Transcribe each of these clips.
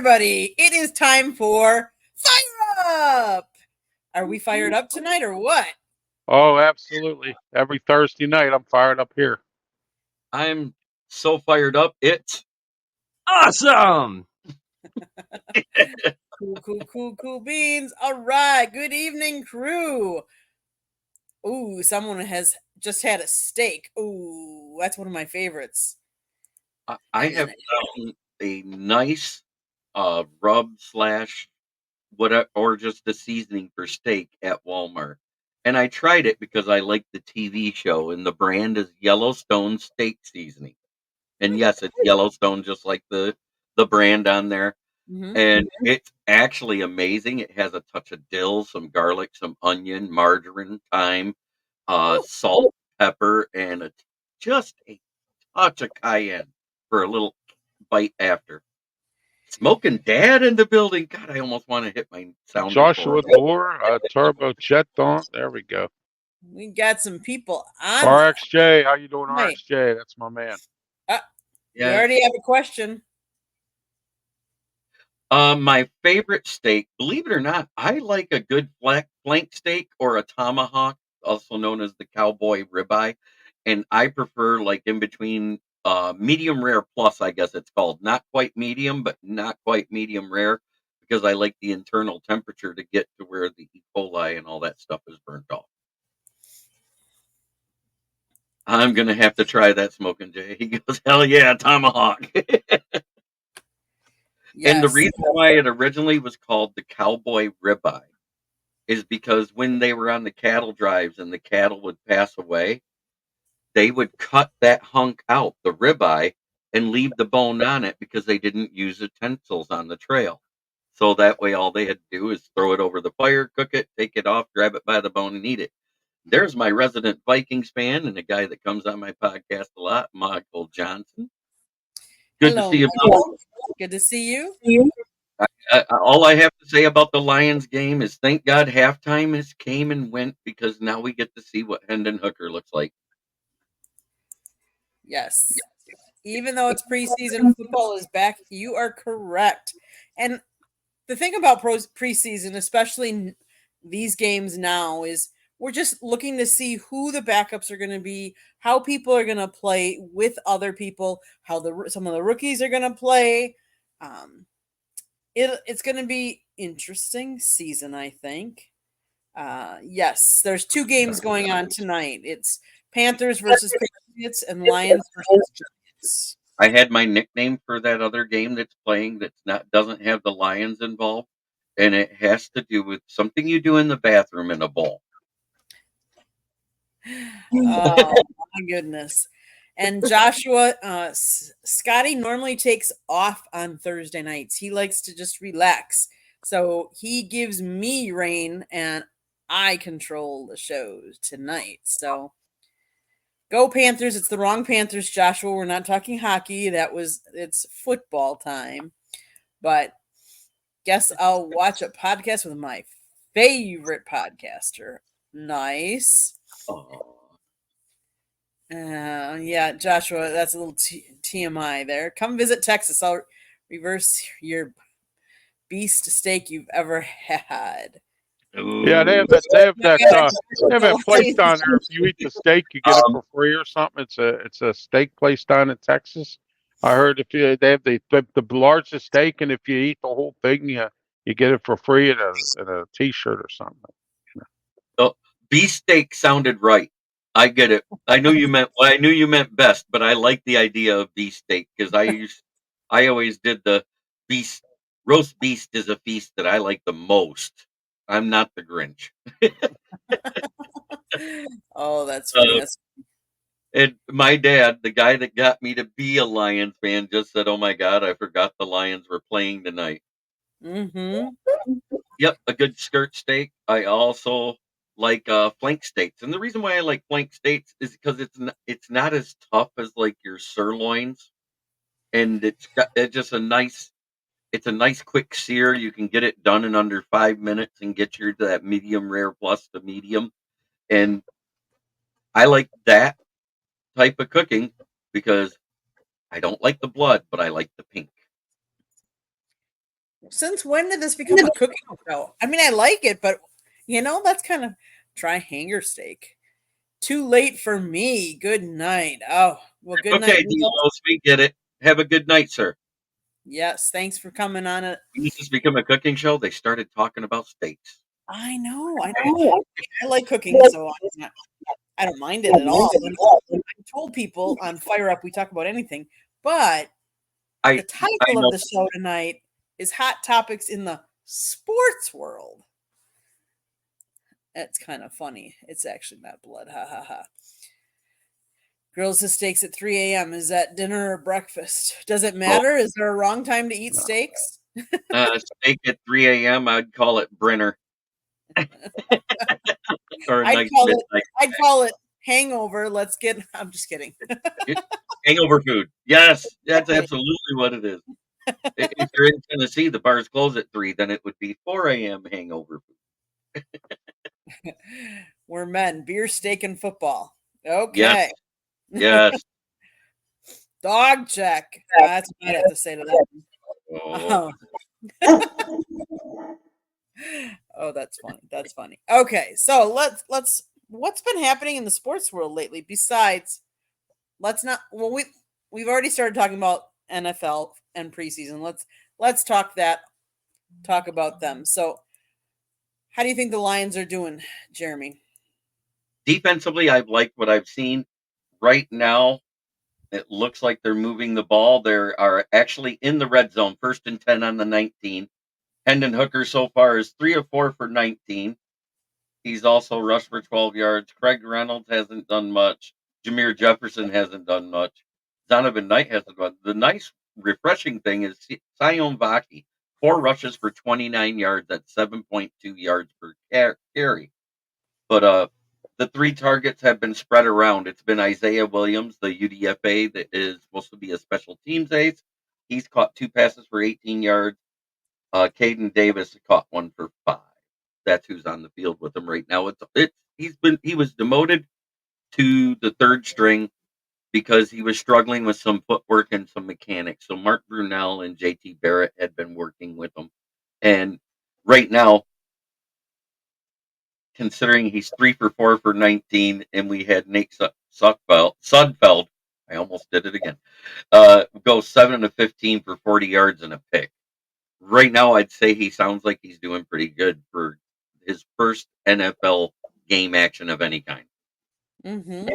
everybody. It is time for Fire Up. Are we fired up tonight or what? Oh, absolutely. Every Thursday night, I'm fired up here. I'm so fired up. It's awesome. Cool beans. All right. Good evening, crew. Ooh, someone has just had a steak. Ooh, that's one of my favorites. I have found a nice rub / whatever, or just the seasoning for steak at Walmart. And I tried it because I like the TV show, and the brand is Yellowstone Steak Seasoning. And yes, it's Yellowstone, just like the brand on there. Mm-hmm. And it's actually amazing. It has a touch of dill, some garlic, some onion, margarine, thyme, salt, pepper, and just a touch of cayenne for a little bite after. Smoking Dad in the building. God, I almost want to hit my sound. Joshua Moore, Turbo Jet Don. There we go. We got some people on. RXJ, how you doing, RXJ? That's my man. You already have a question. My favorite steak, believe it or not, I like a good flank steak or a tomahawk, also known as the cowboy ribeye. And I prefer like in between medium rare plus, I guess it's called. Not quite medium, but not quite medium rare, because I like the internal temperature to get to where the E. coli and all that stuff is burnt off. I'm going to have to try that, Smoking Jay. He goes, hell yeah, tomahawk. Yes. And the reason why it originally was called the cowboy ribeye is because when they were on the cattle drives and the cattle would pass away, they would cut that hunk out, the ribeye, and leave the bone on it because they didn't use utensils on the trail. So that way all they had to do is throw it over the fire, cook it, take it off, grab it by the bone, and eat it. There's my resident Vikings fan and a guy that comes on my podcast a lot, Michael Johnson. Good to see you, Michael. Good to see you. All I have to say about the Lions game is thank God halftime has came and went, because now we get to see what Hendon Hooker looks like. Yes. Even though it's preseason, football is back. You are correct. And the thing about preseason, especially these games now, is we're just looking to see who the backups are going to be, how people are going to play with other people, how some of the rookies are going to play. It's going to be interesting season, I think. Yes, there's 2 games going on tonight. It's Panthers versus Patriots and Lions versus Giants. I had my nickname for that other game that's playing doesn't have the Lions involved, and it has to do with something you do in the bathroom in a bowl. Oh my goodness. And Joshua, Scotty normally takes off on Thursday nights. He likes to just relax. So he gives me reign and I control the shows tonight. So go Panthers. It's the wrong Panthers, Joshua. We're not talking hockey. It's football time. But guess I'll watch a podcast with my favorite podcaster. Nice. Yeah, Joshua, that's a little TMI there. Come visit Texas. I'll reverse your beast steak you've ever had. Ooh. Yeah, they have that place down there. If you eat the steak, you get it for free or something. It's a steak place down in Texas. I heard they have the largest steak, and if you eat the whole thing, you get it for free in a T-shirt or something. Oh, beefsteak sounded right. I get it. I knew you meant best, but I like the idea of beefsteak because I always did the beast. Roast beast is a feast that I like the most. I'm not the Grinch. Oh, that's funny. And my dad, the guy that got me to be a Lions fan, just said, "Oh my God, I forgot the Lions were playing tonight." Mm-hmm. Yep, a good skirt steak. I also like flank steaks, and the reason why I like flank steaks is because it's not as tough as like your sirloins, and it's just a nice quick sear. You can get it done in under 5 minutes and get you to that medium rare plus the medium, and I like that type of cooking because I don't like the blood, but I like the pink. Since when did this become a cooking show? I mean, I like it, but that's kind of try hanger steak. Too late for me. Good night. Oh, well, good night. Okay, Delos, we get it. Have a good night, sir. Yes, thanks for coming on it. When this has become a cooking show, they started talking about steaks. I know. I like cooking, so I don't mind it at all. I told people on Fire Up we talk about anything, but the title of the show tonight is Hot Topics in the Sports World. That's kind of funny. It's actually not blood. Ha ha ha. Grills the steaks at 3 a.m. Is that dinner or breakfast? Does it matter? Is there a wrong time to eat steaks? Steak at 3 a.m., I'd call it Brenner. I'd call it hangover. I'm just kidding. Hangover food. Yes, that's absolutely what it is. If you're in Tennessee, the bars close at 3, then it would be 4 a.m. hangover food. We're men. Beer, steak, and football. Okay. Yes. Dog check. That's what I have to say to that. Oh, that's funny. That's funny. Okay, so let's. What's been happening in the sports world lately? Besides, we've already started talking about NFL and preseason. Let's talk about them. So, how do you think the Lions are doing, Jeremy? Defensively, I've liked what I've seen. Right now, it looks like they're moving the ball. They are actually in the red zone, 1st and 10 on the 19. Hendon Hooker so far is 3 of 4 for 19. He's also rushed for 12 yards. Craig Reynolds hasn't done much. Jameer Jefferson hasn't done much. Donovan Knight hasn't done. The nice, refreshing thing is Sion Vaki, 4 rushes for 29 yards at 7.2 yards per carry. But the 3 targets have been spread around. It's been Isaiah Williams, the UDFA that is supposed to be a special teams ace. He's caught 2 passes for 18 yards. Caden Davis caught 1 for 5. That's who's on the field with him right now. He was demoted to the 3rd string because he was struggling with some footwork and some mechanics. So Mark Brunell and JT Barrett had been working with him. And right now, considering he's 3 for 4 for 19, and we had Nate Sudfeld, I almost did it again, go 7 of 15 for 40 yards and a pick. Right now, I'd say he sounds like he's doing pretty good for his first NFL game action of any kind. Mm-hmm.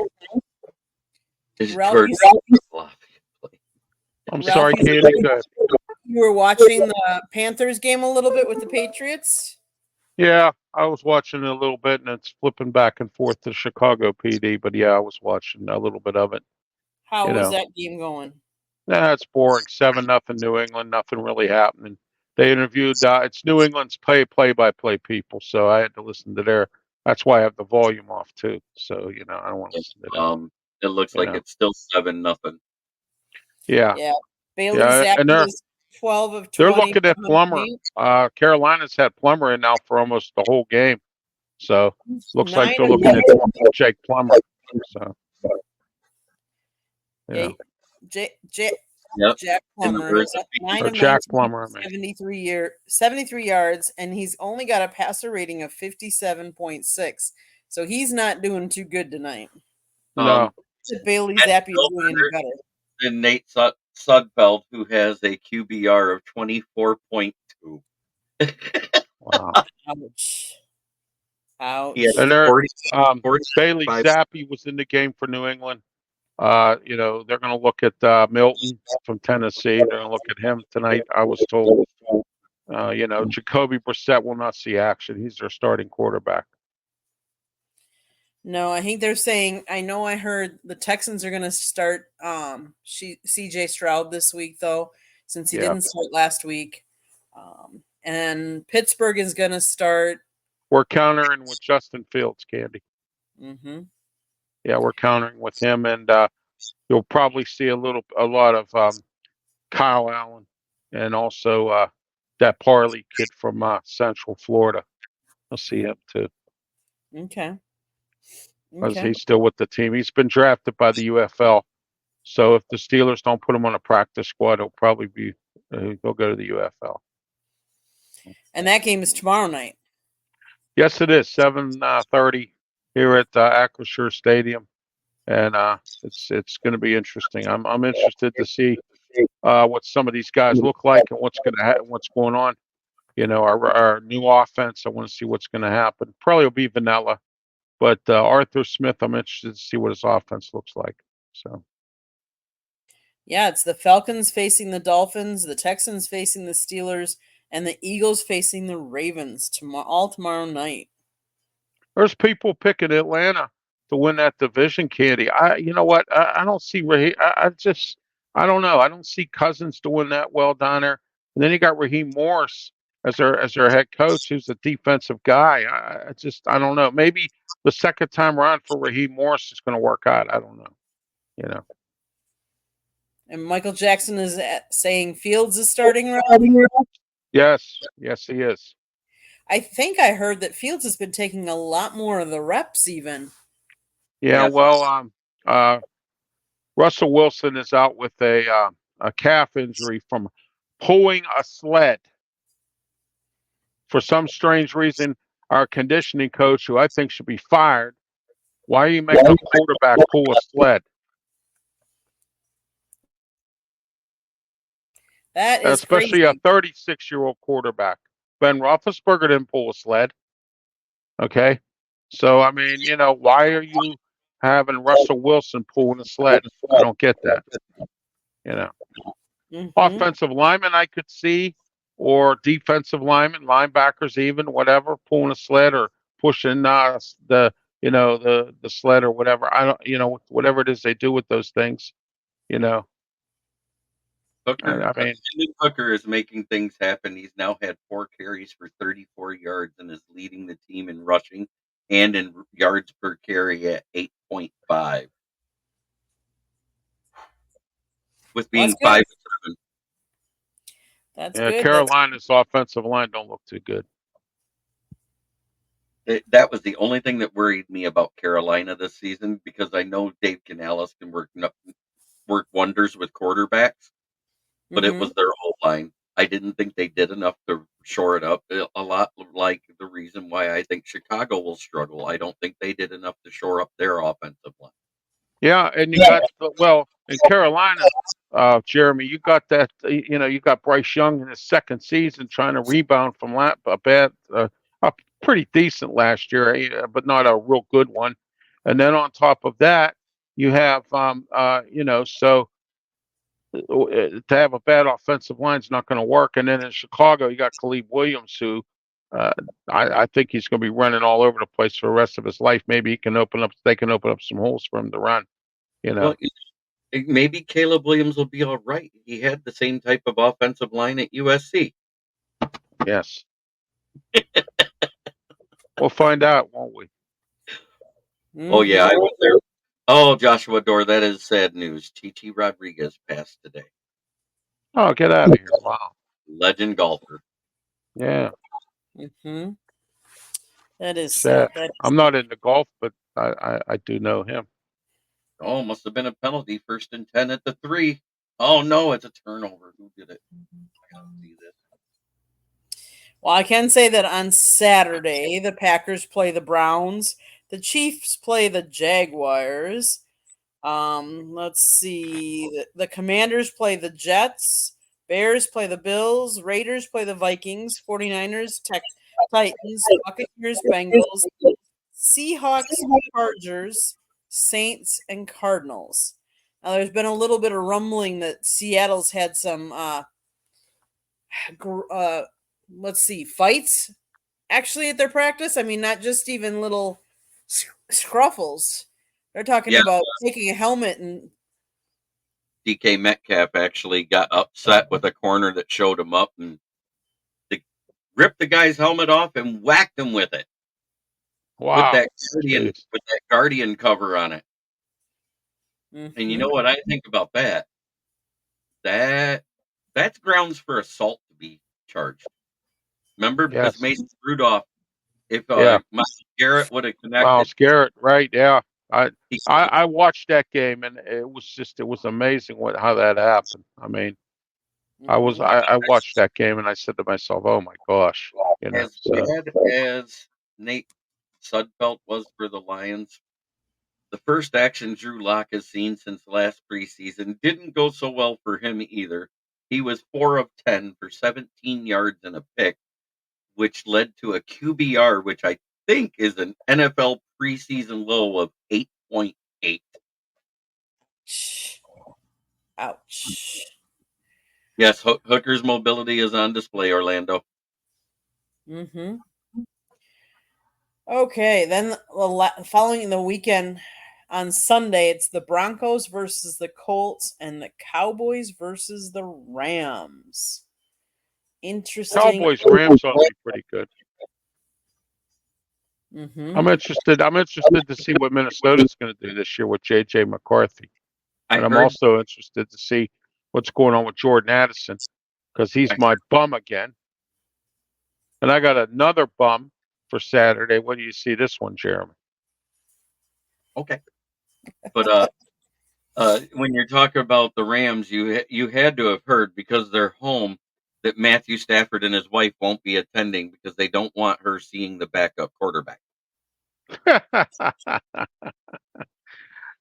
I'm sorry, Katie. You were watching the Panthers game a little bit with the Patriots? Yeah, I was watching it a little bit, and it's flipping back and forth to Chicago PD. But yeah, I was watching a little bit of it. How was that game going? Nah, it's boring. 7-0 New England. Nothing really happening. They interviewed. It's New England's play-by-play people, so I had to listen to their. That's why I have the volume off too. So I don't want to listen to that. It looks like it's still 7-0. Yeah. Yeah. Bailey Zappi is 12 of 20. They're looking at Plummer. Carolina's had Plummer in now for almost the whole game. So looks like they're looking at Jake Plummer. So yeah. Jack Plummer. 9 of 19, 73 yards, and he's only got a passer rating of 57.6. So he's not doing too good tonight. No. Bailey Zappi is doing any better. And Nate Sudfeld, who has a QBR of 24.2. Wow. Ouch. Bailey Zappi was in the game for New England. They're going to look at Milton from Tennessee. They're going to look at him tonight. I was told, Jacoby Brissett will not see action. He's their starting quarterback. No, I think they're saying, I heard the Texans are going to start CJ Stroud this week, though, since he didn't start last week. And Pittsburgh is going to start. We're countering with Justin Fields, Candy. Mm-hmm. Yeah, we're countering with him, and you'll probably see a lot of Kyle Allen, and also that Parley kid from Central Florida. I'll see him too. Okay. Because he's still with the team. He's been drafted by the UFL, so if the Steelers don't put him on a practice squad, he'll probably he'll go to the UFL. And that game is tomorrow night. Yes, it is 7:30 here at Acrisure Stadium, and it's going to be interesting. I'm interested to see what some of these guys look like and what's going on. Our new offense. I want to see what's going to happen. Probably will be vanilla, but Arthur Smith, I'm interested to see what his offense looks like. So. Yeah, it's the Falcons facing the Dolphins, the Texans facing the Steelers, and the Eagles facing the Ravens tomorrow night. There's people picking Atlanta to win that division, Candy. You know what? I don't see Raheem. I don't know. I don't see Cousins doing that well down there. And then you got Raheem Morris as their head coach, who's a defensive guy. I don't know. Maybe the second time around for Raheem Morris is going to work out. I don't know. And Michael Jackson is saying Fields is starting right. Yes, he is. I think I heard that Fields has been taking a lot more of the reps even. Yeah, well, Russell Wilson is out with a calf injury from pulling a sled. For some strange reason, our conditioning coach, who I think should be fired, why are you making a quarterback pull a sled? That is especially crazy. A 36-year-old quarterback. Ben Roethlisberger didn't pull a sled. Okay, so I mean, why are you having Russell Wilson pulling a sled? I don't get that. Offensive lineman I could see, or defensive lineman, linebackers, even whatever, pulling a sled or pushing the sled or whatever. I don't, whatever it is they do with those things. Hooker is making things happen. He's now had 4 carries for 34 yards and is leading the team in rushing and in yards per carry at 8.5. With being 5'7". That's good. Carolina's offensive line don't look too good. That was the only thing that worried me about Carolina this season, because I know Dave Canales can work wonders with quarterbacks. But it was their whole line. I didn't think they did enough to shore it up. A lot like the reason why I think Chicago will struggle. I don't think they did enough to shore up their offensive line. Yeah, and you got in Carolina, Jeremy, you got that. You got Bryce Young in his second season trying to rebound from a pretty decent last year, but not a real good one. And then on top of that, you have so. To have a bad offensive line is not going to work. And then in Chicago, you got Khalid Williams, who I think he's going to be running all over the place for the rest of his life. Maybe they can open up some holes for him to run. Well, maybe Caleb Williams will be all right. He had the same type of offensive line at USC. Yes. We'll find out, won't we? Oh, yeah, I was there. Oh, Joshua Dorr, that is sad news. Titi Rodriguez passed today. Oh, get out of here. Wow. Legend golfer. Yeah. That is sad. sad. I'm not into golf, but I do know him. Oh, must have been a penalty. 1st and 10 at the 3. Oh, no, it's a turnover. Who did it? I gotta see this. Well, I can say that on Saturday, the Packers play the Browns. The Chiefs play the Jaguars. Let's see. The Commanders play the Jets. Bears play the Bills. Raiders play the Vikings. 49ers, Titans, Buccaneers, Bengals, Seahawks, Chargers, Saints, and Cardinals. Now, there's been a little bit of rumbling that Seattle's had some, fights actually at their practice. I mean, not just even little scruffles. They're talking about taking a helmet and DK Metcalf actually got upset with a corner that showed him up and ripped the guy's helmet off and whacked him with it. Wow. With that Guardian cover on it. And you know what I think about that? That's grounds for assault to be charged. Remember, because Mason Rudolph, if Myles Garrett would have connected. Myles Garrett, right? Yeah, I watched that game, and it was amazing how that happened. I mean, I watched that game and I said to myself, "Oh my gosh," As So bad as Nate Sudfeld was for the Lions, the first action Drew Lock has seen since last preseason didn't go so well for him either. He was 4 of 10 for 17 yards and a pick, which led to a QBR, which I think is an NFL preseason low of 8.8. Ouch. Yes, Hooker's mobility is on display, Orlando. Mm-hmm. Okay, then following the weekend on Sunday, it's the Broncos versus the Colts and the Cowboys versus the Rams. Interesting. Cowboys Rams ought to be pretty good. Mm-hmm. I'm interested to see what Minnesota's going to do this year with J.J. McCarthy. And I'm also interested to see what's going on with Jordan Addison because he's my bum again. And I got another bum for Saturday. What do you see this one, Jeremy? Okay. But when you're talking about the Rams, you had to have heard, because they're home, that Matthew Stafford and his wife won't be attending because they don't want her seeing the backup quarterback.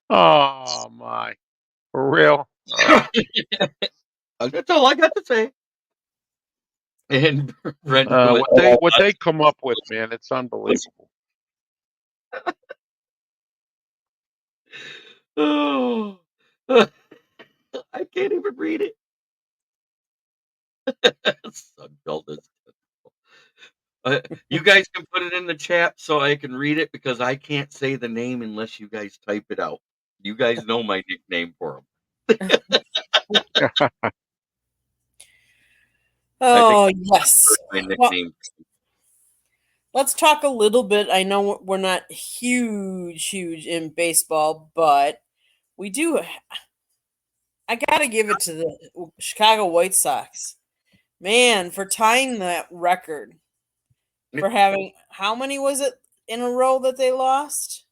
Oh, my. For real? That's all I got to say. And Brent, what they come up with, man, it's unbelievable. Oh, I can't even read it. You guys can put it in the chat so I can read it, because I can't say the name unless you guys type it out. You guys know my nickname for them. Oh, yes. My nickname. Let's talk a little bit. I know we're not huge in baseball, but we do. I got to give it to the Chicago White Sox. Man, for tying that record. For having, how many was it in a row that they lost?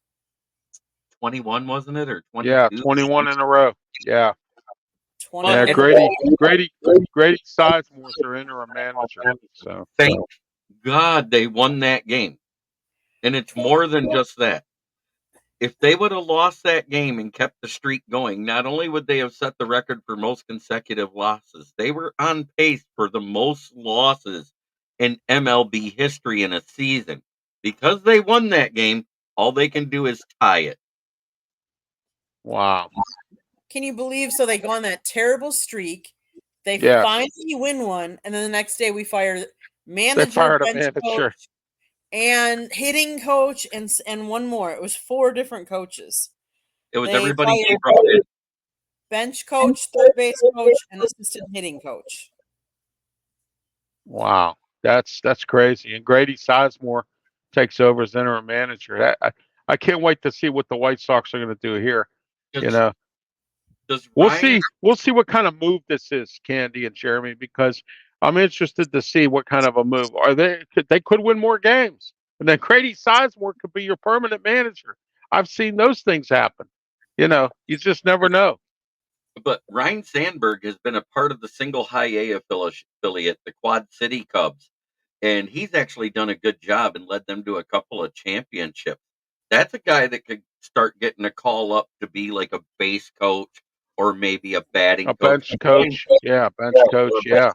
21, wasn't it? Or 22? Yeah, 21 in a row. Yeah. 20. Yeah, Grady Sizemore's their interim manager. So thank God they won that game. And it's more than just that. If they would have lost that game and kept the streak going, not only would they have set the record for most consecutive losses, they were on pace for the most losses in MLB history in a season. Because they won that game, all they can do is tie it. Wow. Can you believe? So they go on that terrible streak. They finally win one, and then the next day we fire manager, they fired a bench manager, coach, and hitting coach, and one more. It was 4 different coaches. It was everybody he brought in. Bench coach, third base coach, and assistant hitting coach. Wow, that's crazy. And Grady Sizemore takes over as interim manager. I can't wait to see what the White Sox are going to do here. We'll see what kind of move this is, Candy and Jeremy, because I'm interested to see what kind of a move. They could win more games, and then Grady Sizemore could be your permanent manager. I've seen those things happen. You just never know. But Ryan Sandberg has been a part of the single high A affiliate, the Quad City Cubs, and he's actually done a good job and led them to a couple of championships. That's a guy that could start getting a call up to be like a base coach or maybe a batting coach. Bench coach. Yeah, bench coach. Yeah.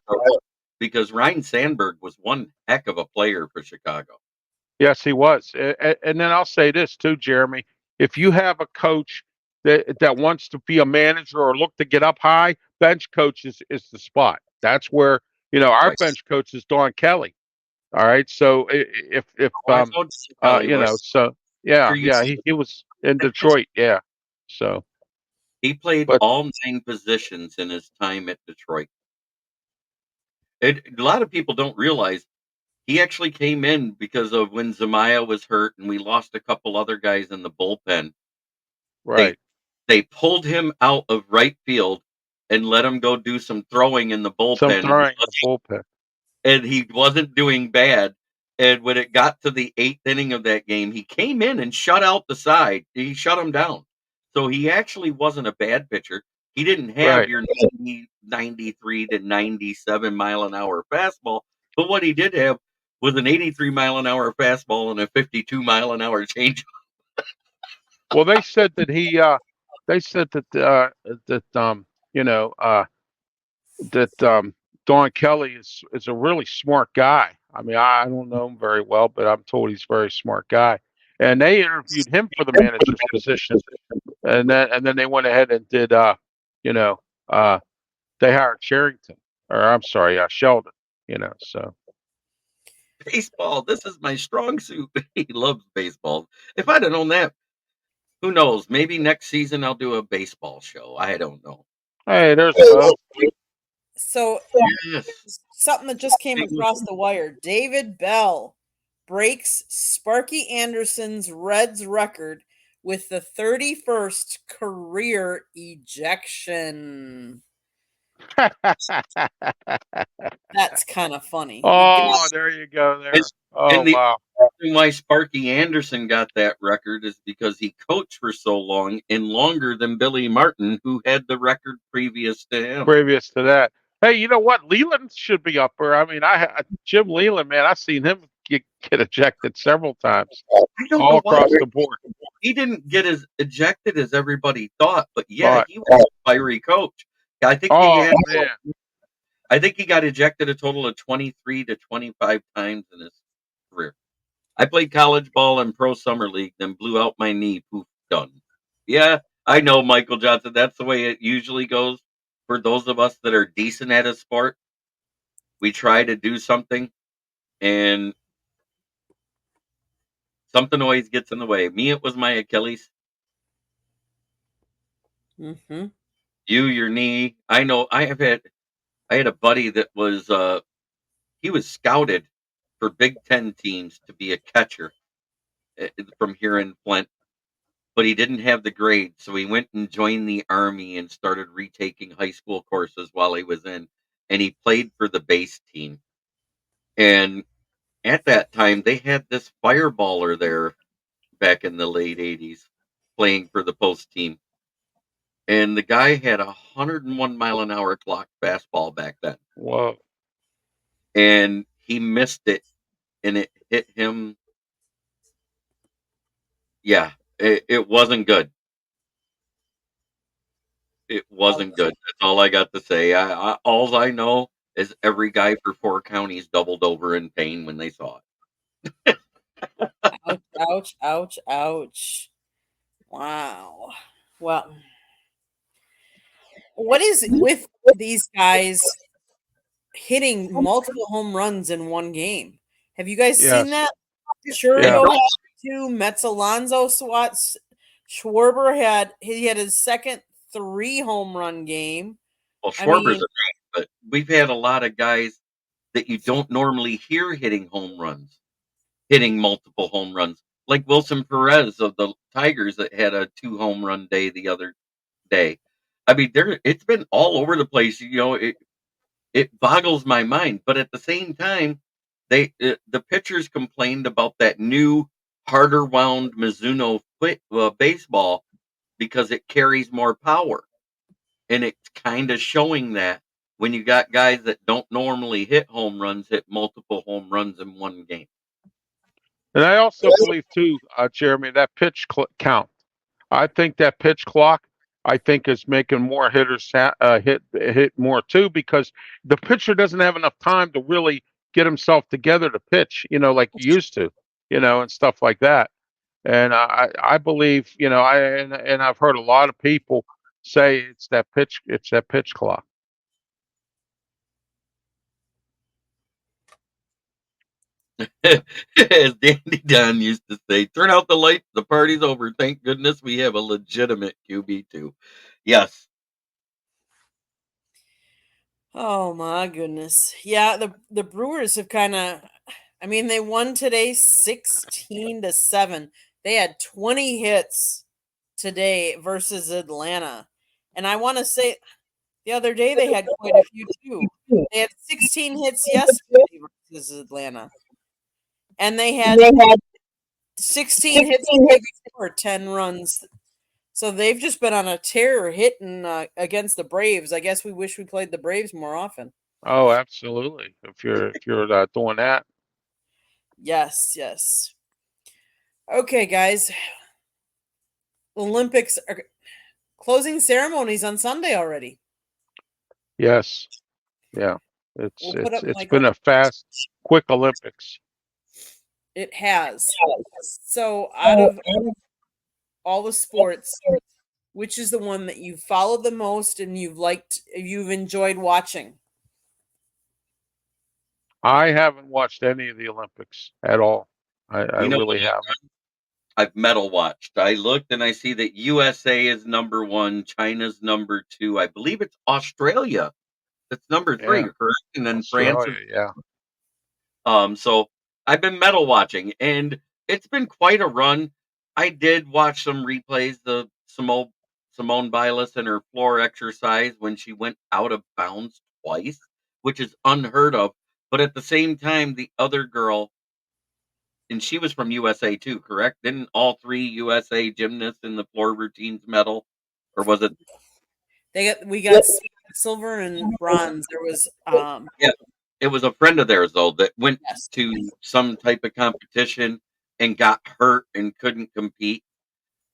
Because Ryan Sandberg was one heck of a player for Chicago. Yes, he was. And then I'll say this too, Jeremy. If you have a coach that wants to be a manager or look to get up high, bench coach is the spot. That's where, our bench coach is Don Kelly. All right. So if he was in Detroit. Yeah. So he played all 9 positions in his time at Detroit. A lot of people don't realize he actually came in because of when Zamiah was hurt and we lost a couple other guys in the bullpen. Right. They pulled him out of right field and let him go do some throwing in the bullpen. And he wasn't doing bad. And when it got to the 8th inning of that game, he came in and shut out the side. He shut him down. So he actually wasn't a bad pitcher. He didn't have your 93 to 97 mile an hour fastball, but what he did have was an 83 mile an hour fastball and a 52 mile an hour changeup. Well, they said that Don Kelly is a really smart guy. I mean, I don't know him very well, but I'm told he's a very smart guy. And they interviewed him for the manager's position, and then they went ahead and did they hired Sherrington, or I'm sorry, Sheldon. So Baseball, this is my strong suit. He loves baseball. If I'd have known that, who knows? Maybe next season I'll do a baseball show. I don't know. hey, there's both. So Yes. something that just came across the wire. David Bell breaks Sparky Anderson's Reds record with the 31st career ejection. That's kind of funny. Oh, there you go. There. Oh, the wow. reason why Sparky Anderson got that record is because he coached for so long and longer than Billy Martin, who had the record previous to him. Previous to that. Hey, you know what? Leland should be up there. I mean, Jim Leland, man, I've seen him get ejected several times, all across the board. He didn't get as ejected as everybody thought, but yeah, he was a fiery coach. I think I think he got ejected a total of 23 to 25 times in his career. I played college ball and pro summer league, then blew out my knee. Poof, done. Yeah, I know, Michael Johnson. That's the way it usually goes for those of us that are decent at a sport. We try to do something, and something always gets in the way. Me, it was my Achilles. Mm-hmm. You, your knee. I know. I had a buddy that was he was scouted for Big Ten teams to be a catcher from here in Flint, but he didn't have the grade, so he went and joined the Army and started retaking high school courses while he was in, and he played for the base team. And at that time, they had this fireballer there back in the late 80s playing for the post team. And the guy had 101 mile an hour clock fastball back then. Whoa. And he missed it, and it hit him. Yeah, it wasn't good. It wasn't good. That's all I got to say. All I know is every guy for 4 counties doubled over in pain when they saw it. Ouch, ouch, ouch, ouch. Wow. Well, what is with these guys hitting multiple home runs in one game? Have you guys seen that? Churio had 2, Metz Alonso, Schwarber had his second 3 home run game. Well, Schwarber's a name, but we've had a lot of guys that you don't normally hear hitting home runs, hitting multiple home runs, like Wilson Perez of the Tigers that had a 2 home run day the other day. I mean, it's been all over the place. You know, it boggles my mind. But at the same time, the pitchers complained about that new harder wound Mizuno baseball because it carries more power, and it's kind of showing that when you got guys that don't normally hit home runs, hit multiple home runs in one game. And I also believe too, Jeremy, that pitch count. I think that pitch clock, is making more hitters hit more too, because the pitcher doesn't have enough time to really get himself together to pitch, like he used to, and stuff like that. And I believe, and I've heard a lot of people say it's that pitch clock. As Dandy Don used to say, turn out the lights, the party's over. Thank goodness we have a legitimate QB2. Yes. Oh my goodness. Yeah, the Brewers have they won today 16-7. They had 20 hits today versus Atlanta. And I want to say the other day they had quite a few too. They had 16 hits yesterday versus Atlanta. And they had 16 hits before 10 runs. So they've just been on a tear hitting against the Braves. I guess we wish we played the Braves more often. Oh, absolutely. If you're doing that. Yes, yes. Okay, guys. Olympics are closing ceremonies on Sunday already. Yes. Yeah. We'll put up It's Michael. been a fast, quick Olympics. It has. So out of all the sports, which is the one that you followed the most and you've enjoyed watching? I haven't watched any of the Olympics at all. I You know really haven't. I've medal watched. I looked and I see that USA is number 1, China's number 2. I believe it's Australia that's number 3, Yeah. correct? And then France is Australia, yeah. So I've been medal watching, and it's been quite a run. I did watch some replays of Simone Biles and her floor exercise when she went out of bounds twice, which is unheard of. But at the same time, the other girl, and she was from USA too, correct? Didn't all 3 USA gymnasts in the floor routines medal, or was it? We got silver and bronze. There was Yeah, it was a friend of theirs though that went yes. to some type of competition and got hurt and couldn't compete.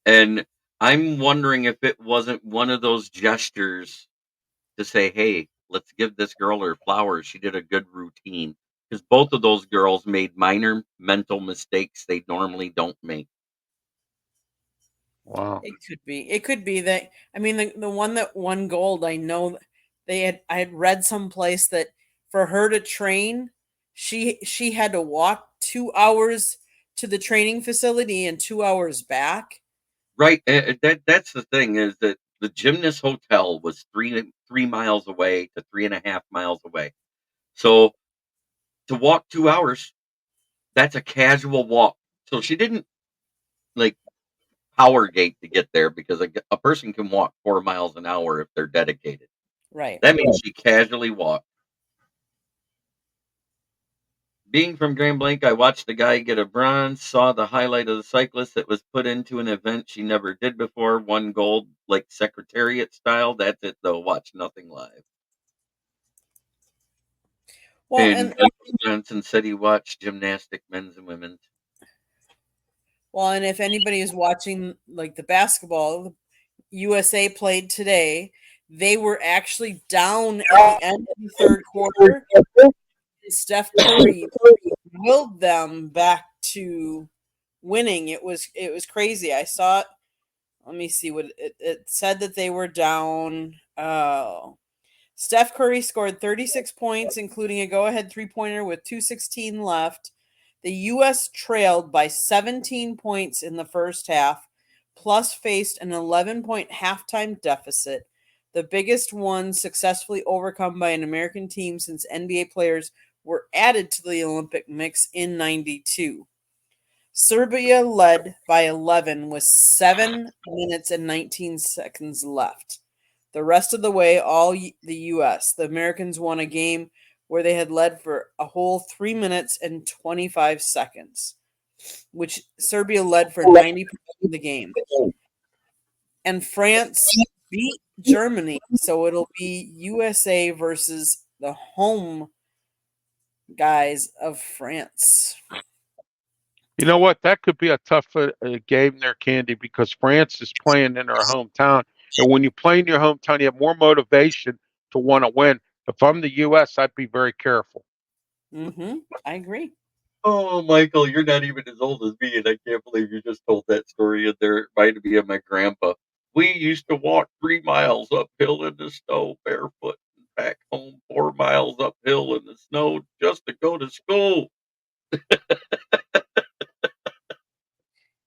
And I'm wondering if it wasn't one of those gestures to say, "Hey, let's give this girl her flowers. She did a good routine." Because both of those girls made minor mental mistakes they normally don't make. Wow. It could be. It could be that. I mean, the one that won gold. I know I had read someplace that for her to train, she had to walk 2 hours to the training facility and 2 hours back. Right. That's the thing is that the gymnast hotel was 3 miles away to 3.5 miles away. So to walk 2 hours, that's a casual walk. So she didn't like power gate to get there because a person can walk 4 miles an hour if they're dedicated. Right. That means she casually walked. Being from Grand Blanc, I watched the guy get a bronze, saw the highlight of the cyclist that was put into an event she never did before, won gold like Secretariat style. That's it though. Watch nothing live. Well, And Johnson said he watched gymnastic men's and women's. Well, and if anybody is watching like the basketball, USA played today. They were actually down at the end of the third quarter. Steph Curry willed them back to winning. It was crazy. I saw it. Let me see what it said that they were down. Steph Curry scored 36 points, including a go-ahead three-pointer with 2:16 left. The U.S. trailed by 17 points in the first half, plus faced an 11-point halftime deficit, the biggest one successfully overcome by an American team since NBA players were added to the Olympic mix in 92. Serbia led by 11 with 7 minutes and 19 seconds left. The rest of the way, all the U.S. The Americans won a game where they had led for a whole 3 minutes and 25 seconds, which Serbia led for 90% of the game. And France beat Germany, so it'll be USA versus the home guys of France. You know what? That could be a tough game there, Candy, because France is playing in their hometown. And when you play in your hometown, you have more motivation to want to win. If I'm the U.S., I'd be very careful. Mm-hmm. I agree. Oh, Michael, you're not even as old as me, and I can't believe you just told that story. And there, it reminded me of my grandpa. We used to walk 3 miles uphill in the snow barefoot and back home 4 miles uphill in the snow just to go to school.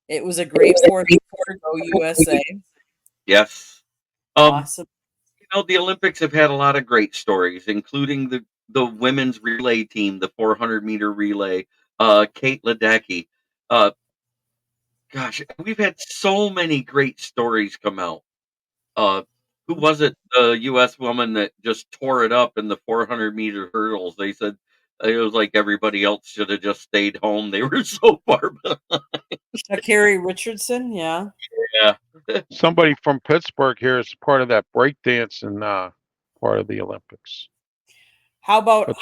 It was a great fourth quarter, go USA. Yes. Awesome. The Olympics have had a lot of great stories, including the women's relay team, the 400-meter relay. Kate Ledecky. Gosh, we've had so many great stories come out. Who was it? The U.S. woman that just tore it up in the 400-meter hurdles. They said it was like everybody else should have just stayed home. They were so far behind. Carrie Richardson, yeah. Yeah. Somebody from Pittsburgh here is part of that breakdance and part of the Olympics. How about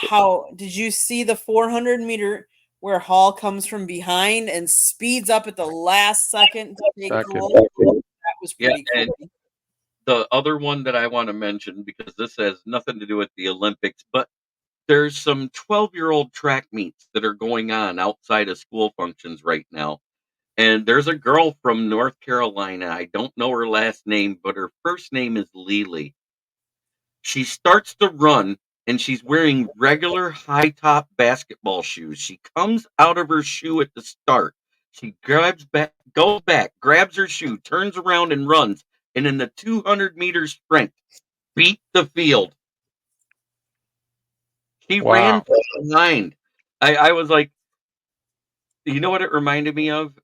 did you see the 400 meter where Hall comes from behind and speeds up at the last second to take gold? That was pretty cool. And the other one that I want to mention, because this has nothing to do with the Olympics, but there's some 12-year-old track meets that are going on outside of school functions right now. And there's a girl from North Carolina. I don't know her last name, but her first name is Lily. She starts to run, and she's wearing regular high-top basketball shoes. She comes out of her shoe at the start. She goes back, grabs her shoe, turns around and runs. And in the 200-meter sprint, beat the field. She ran behind. I was like, you know what it reminded me of?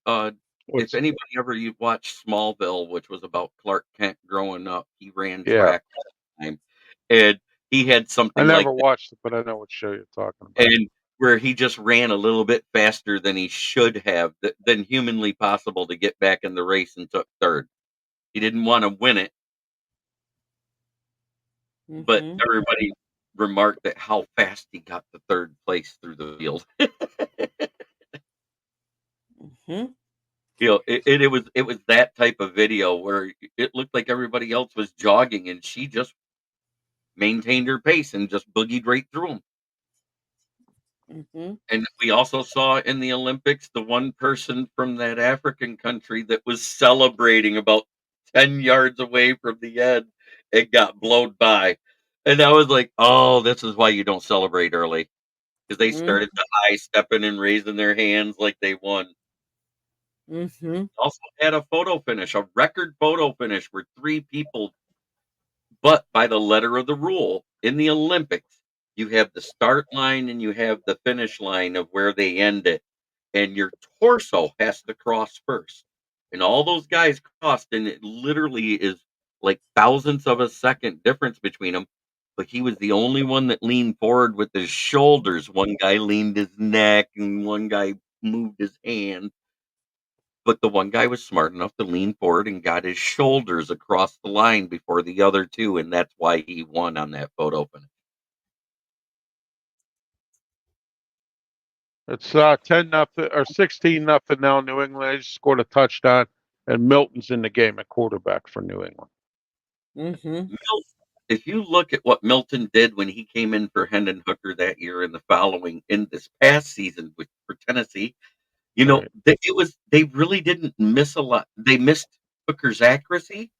If anybody ever you watched Smallville, which was about Clark Kent growing up, he ran track all the time, and he had something. I never like watched it, but I know what show you're talking about. And where he just ran a little bit faster than he should have, than humanly possible to get back in the race, and took third. He didn't want to win it, but everybody remarked at how fast he got to third place through the field. You know, it was that type of video where it looked like everybody else was jogging, and she just maintained her pace and just boogied right through them. And we also saw in the Olympics the one person from that African country that was celebrating about 10 yards away from the end and got blown by. And I was like, oh, this is why you don't celebrate early. Because they started to high stepping and raising their hands like they won. Also had a photo finish, a record photo finish where 3 people, but by the letter of the rule in the Olympics, you have the start line and you have the finish line of where they end it, and your torso has to cross first. And all those guys crossed, and it literally is like thousandths of a second difference between them. But he was the only one that leaned forward with his shoulders. One guy leaned his neck, and one guy moved his hand. But the one guy was smart enough to lean forward and got his shoulders across the line before the other two, and that's why he won on that photo finish. It's 10-0 or 16-0 now. New England. They just scored a touchdown, and Milton's in the game at quarterback for New England. If you look at what Milton did when he came in for Hendon Hooker that year and in this past season for Tennessee, you know, they really didn't miss a lot. They missed Hooker's accuracy,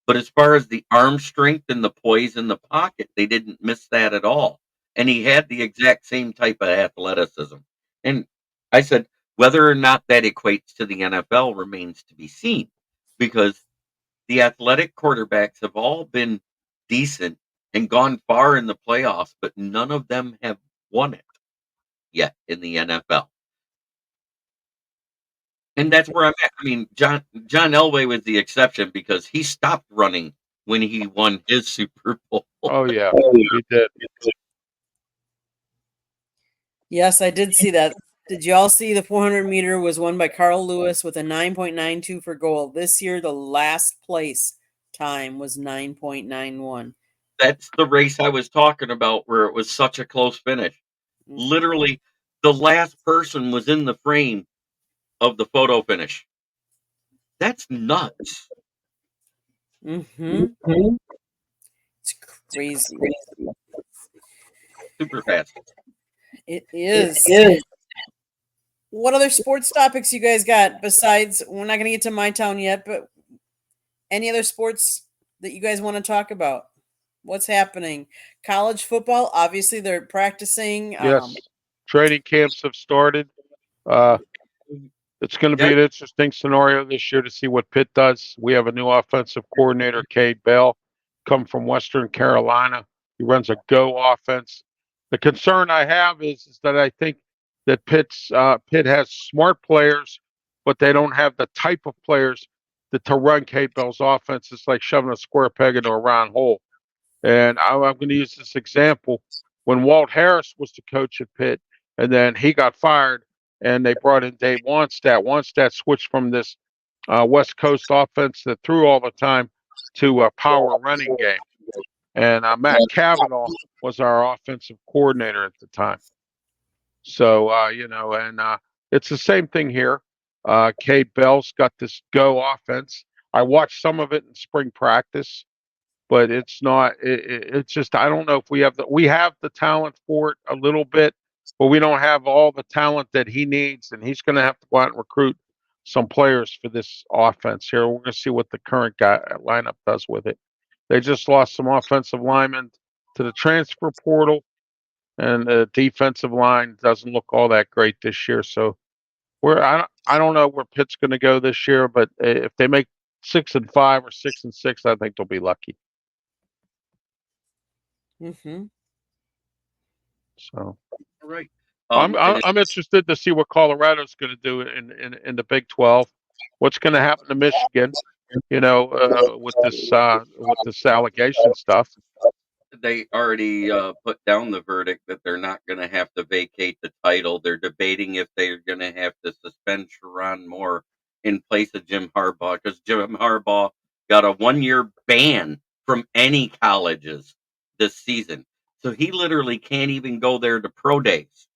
but as far as the arm strength and the poise in the pocket, they didn't miss that at all. And he had the exact same type of athleticism. And I said, whether or not that equates to the NFL remains to be seen, because the athletic quarterbacks have all been decent and gone far in the playoffs, but none of them have won it yet in the NFL. And that's where I'm at. I mean, John Elway was the exception because he stopped running when he won his Super Bowl. Oh, yeah, he did. Yes, I did see that. Did you all see the 400 meter was won by Carl Lewis with a 9.92 for gold? This year, the last place time was 9.91. That's the race I was talking about where it was such a close finish. Literally, the last person was in the frame of the photo finish. That's nuts. It's crazy. Super fast. It is. What other sports topics you guys got besides, we're not going to get to my town yet, but any other sports that you guys want to talk about? What's happening? College football, obviously they're practicing. Yes. Training camps have started. It's going to be an interesting scenario this year to see what Pitt does. We have a new offensive coordinator, Cade Bell, come from Western Carolina. He runs a go offense. The concern I have is that I think that Pitt has smart players, but they don't have the type of players to run Cade Bell's offense. It's like shoving a square peg into a round hole. And I'm going to use this example. When Walt Harris was the coach at Pitt, and then he got fired, and they brought in Dave Wannstedt. Wannstedt switched from this West Coast offense that threw all the time to a power running game. And Matt Cavanaugh was our offensive coordinator at the time. So, and it's the same thing here. Cade Bell's got this go offense. I watched some of it in spring practice, but it's not. It's just I don't know if we have the talent for it a little bit, but we don't have all the talent that he needs, and he's going to have to go out and recruit some players for this offense here. We're going to see what the current lineup does with it. They just lost some offensive linemen to the transfer portal, and the defensive line doesn't look all that great this year. So I don't know where Pitt's going to go this year, but if they make 6-5 or 6-6, I think they'll be lucky. Mm-hmm. So, All right. I'm interested to see what Colorado's going to do in the Big 12. What's going to happen to Michigan? With this allegation stuff. They already put down the verdict that they're not going to have to vacate the title. They're debating if they're going to have to suspend Sharon Moore in place of Jim Harbaugh, because Jim Harbaugh got a 1-year ban from any colleges this season. So he literally can't even go there to pro days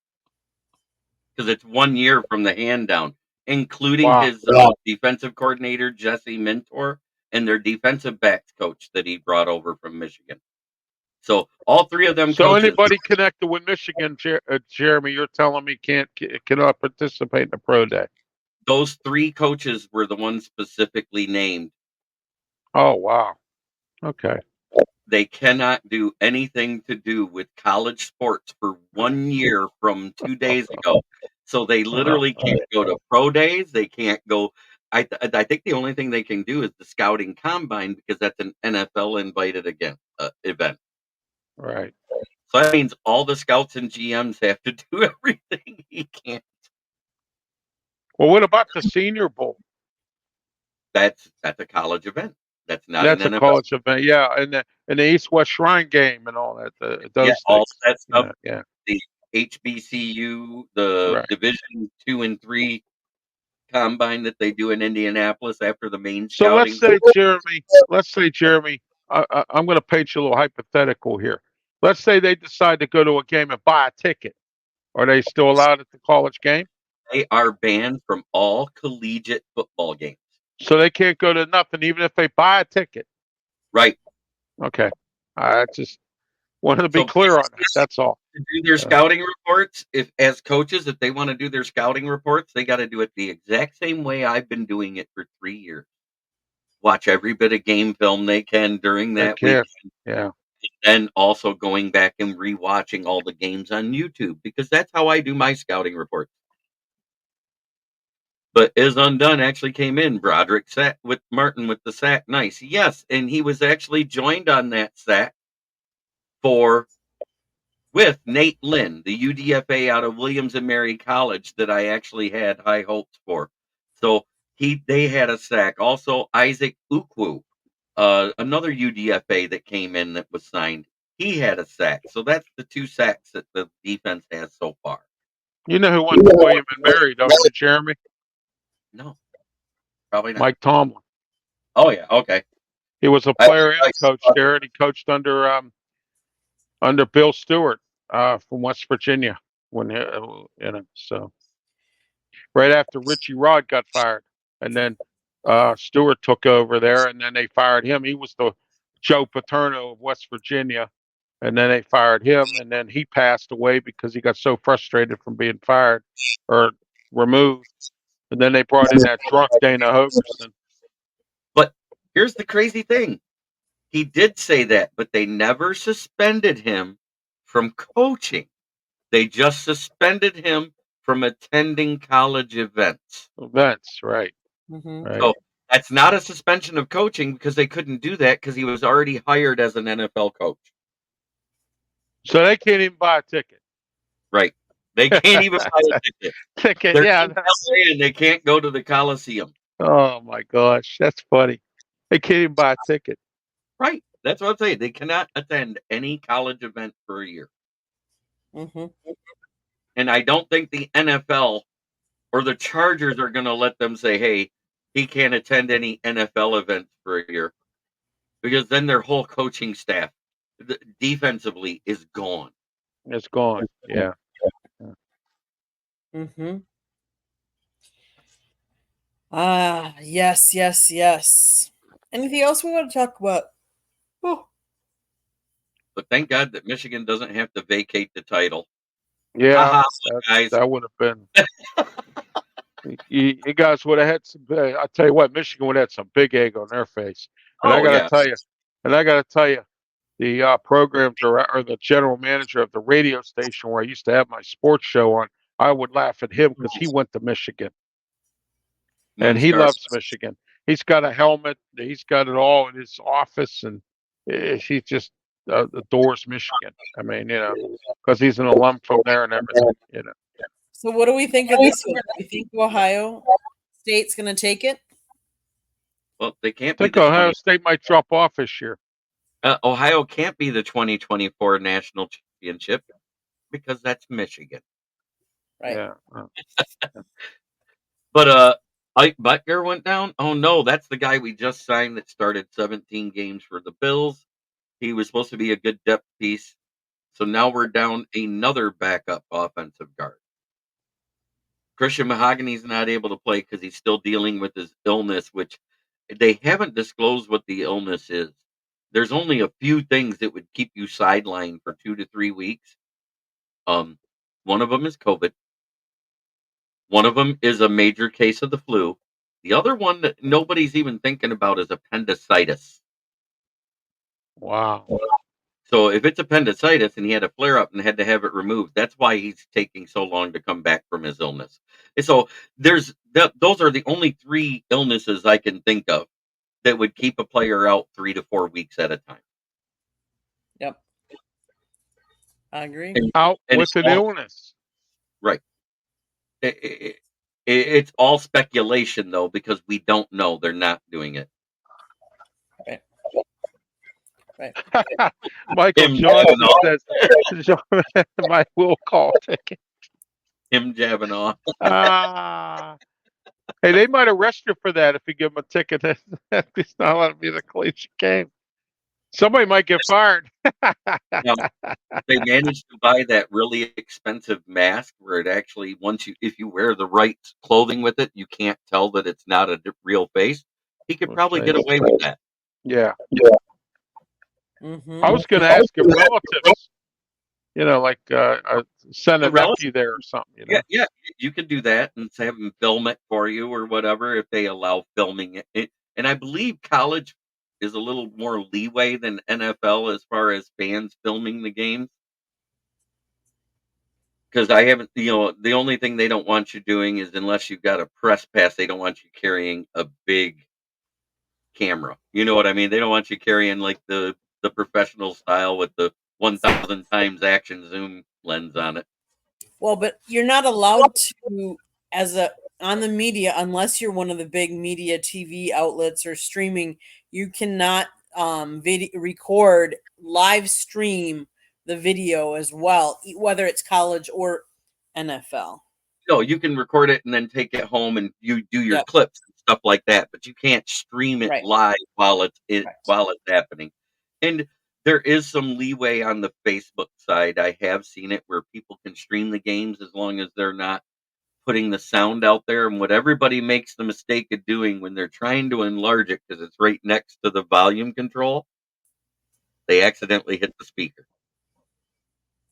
because it's 1 year from the hand down, including his defensive coordinator, Jesse Mintor, and their defensive backs coach that he brought over from Michigan. So all three of them. So anybody connected with Michigan, Jeremy, you're telling me cannot participate in the pro day. Those three coaches were the ones specifically named. Oh wow. Okay. They cannot do anything to do with college sports for 1 year from 2 days ago. So they literally can't go to pro days. They can't go. I think the only thing they can do is the scouting combine, because that's an NFL invited event. Right. So that means all the scouts and GMs have to do everything. He can't. Well, what about the Senior Bowl? That's a college event. That's not That's an a NFL. college event. Yeah, and the East-West Shrine game and all that. All that stuff. Yeah. The HBCU, the Division 2 and 3 combine that they do in Indianapolis after the main So scouting. let's say Jeremy, I'm going to paint you a little hypothetical here. Let's say they decide to go to a game and buy a ticket. Are they still allowed at the college game? They are banned from all collegiate football games. So they can't go to nothing, even if they buy a ticket. Right. Okay. I just wanted to be clear on that. That's all. To do their scouting reports, if they want to do their scouting reports, they got to do it the exact same way I've been doing it for 3 years. Watch every bit of game film they can during that weekend. Yeah. And also going back and rewatching all the games on YouTube, because that's how I do my scouting reports. But Is Undone actually came in. Broderick sat with Martin with the sack. Nice. Yes, and he was actually joined on that sack with Nate Lynn, the UDFA out of Williams and Mary College that I actually had high hopes for. So they had a sack. Also, Isaac Ukwu, another UDFA that came in that was signed. He had a sack. So that's the 2 sacks that the defense has so far. You know who went to William and Mary, don't you, Jeremy? No, probably not. Mike Tomlin. Oh yeah, okay. He was a player and coach there, and he coached under Bill Stewart from West Virginia so right after Richie Rod got fired, and then Stewart took over there, and then they fired him. He was the Joe Paterno of West Virginia, and then they fired him, and then he passed away because he got so frustrated from being fired or removed. And then they brought in that drunk Dana Hogerson. But here's the crazy thing. He did say that, but they never suspended him from coaching. They just suspended him from attending college events. Right. Mm-hmm. Right. So that's not a suspension of coaching, because they couldn't do that because he was already hired as an NFL coach. So they can't even buy a ticket. Right. They can't even buy a ticket. They're in LA and they can't go to the Coliseum. Oh my gosh, that's funny. They can't even buy a ticket. Right. That's what I'm saying. They cannot attend any college event for a year. Mm-hmm. And I don't think the NFL or the Chargers are going to let them say, hey, he can't attend any NFL events for a year because then their whole coaching staff, defensively, is gone. It's gone. Yeah. Mm-hmm. Ah, yes, yes, yes. Anything else we want to talk about? Oh, But thank God that Michigan doesn't have to vacate the title. Yeah. Haha, guys. That would have been. You guys would have had some. I tell you what, Michigan would have had some big egg on their face. And I Oh, got to yeah. tell you, the program director or the general manager of the radio station where I used to have my sports show on, I would laugh at him because he went to Michigan and he Moonstar. loves Michigan. He's got a helmet. He's got it all in his office, and he just adores Michigan. I mean, because he's an alum from there and everything. so what do we think of this one? Do we think Ohio State's going to take it? Well, they can't I be think Ohio State might drop off this year. Ohio can't be the 2024 national championship because that's Michigan. Right. Yeah. But Ike Butker went down. Oh no, that's the guy we just signed that started 17 games for the Bills. He was supposed to be a good depth piece. So now we're down another backup offensive guard. Christian Mahogany's not able to play because he's still dealing with his illness, which they haven't disclosed what the illness is. There's only a few things that would keep you sidelined for 2 to 3 weeks. One of them is COVID. One of them is a major case of the flu. The other one that nobody's even thinking about is appendicitis. Wow. So if it's appendicitis and he had a flare up and had to have it removed, that's why he's taking so long to come back from his illness. And so those are the only 3 illnesses I can think of that would keep a player out 3 to 4 weeks at a time. Yep. I agree. Out with an illness. Right. It's all speculation, though, because we don't know. They're not doing it. Right. Michael Johnson says, my will call ticket. Him jabbing off. Hey, they might arrest you for that if you give him a ticket. He's not allowed to be the collegiate game. Somebody might get fired. Now, they managed to buy that really expensive mask where it actually, if you wear the right clothing with it, you can't tell that it's not a real face. He could probably get away with that. Yeah. Mm-hmm. I was going to ask if relatives, like send a nephew there or something. Yeah, you could do that and have them film it for you or whatever if they allow filming it. And I believe college is a little more leeway than NFL as far as fans filming the games. Because I haven't, the only thing they don't want you doing is unless you've got a press pass, they don't want you carrying a big camera. You know what I mean? They don't want you carrying like the professional style with the 1,000 times action zoom lens on it. Well, but you're not allowed to on the media unless you're one of the big media TV outlets or streaming. You cannot record live stream the video as well, whether it's college or NFL. No, you can record it and then take it home and you do your clips and stuff like that, but you can't stream it live while it's happening. And there is some leeway on the Facebook side. I have seen it where people can stream the games as long as they're not putting the sound out there. And what everybody makes the mistake of doing when they're trying to enlarge it because it's right next to the volume control, they accidentally hit the speaker.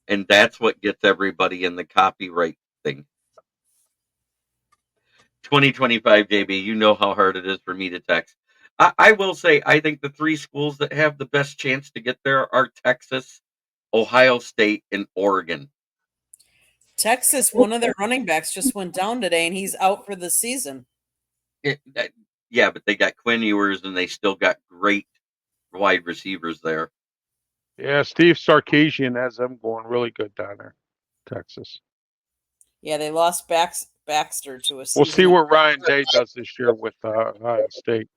And that's what gets everybody in the copyright thing. 2025, JB, you know how hard it is for me to text. I will say, I think the 3 schools that have the best chance to get there are Texas, Ohio State, and Oregon. Texas, one of their running backs just went down today, and he's out for the season. Yeah, but they got Quinn Ewers, and they still got great wide receivers there. Yeah, Steve Sarkisian has them going really good down there, Texas. Yeah, they lost Baxter to a season. We'll see what Ryan Day does this year with Ohio State.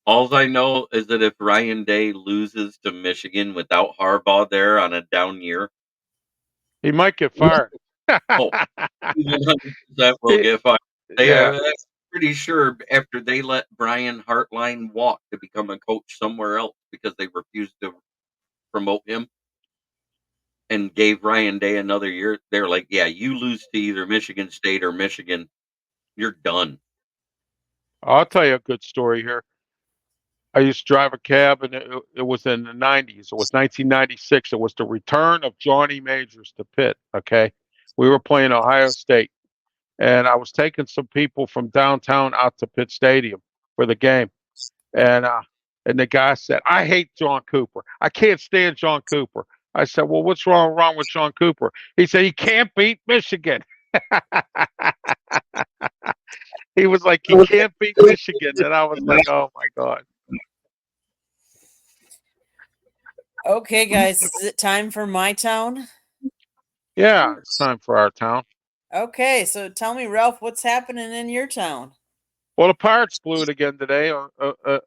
All I know is that if Ryan Day loses to Michigan without Harbaugh there on a down year, he might get fired. 100% will get fired. That's pretty sure after they let Brian Hartline walk to become a coach somewhere else because they refused to promote him and gave Ryan Day another year, they're like, yeah, you lose to either Michigan State or Michigan, you're done. I'll tell you a good story here. I used to drive a cab, and it was in the 90s. It was 1996. It was the return of Johnny Majors to Pitt, okay? We were playing Ohio State, and I was taking some people from downtown out to Pitt Stadium for the game. And the guy said, I hate John Cooper. I can't stand John Cooper. I said, well, what's wrong with John Cooper? He said, he can't beat Michigan. He was like, he can't beat Michigan. And I was like, oh, my God. Okay, guys, is it time for my town? Yeah, it's time for our town. Okay, so tell me, Ralph, what's happening in your town? Well, the Pirates blew it again today.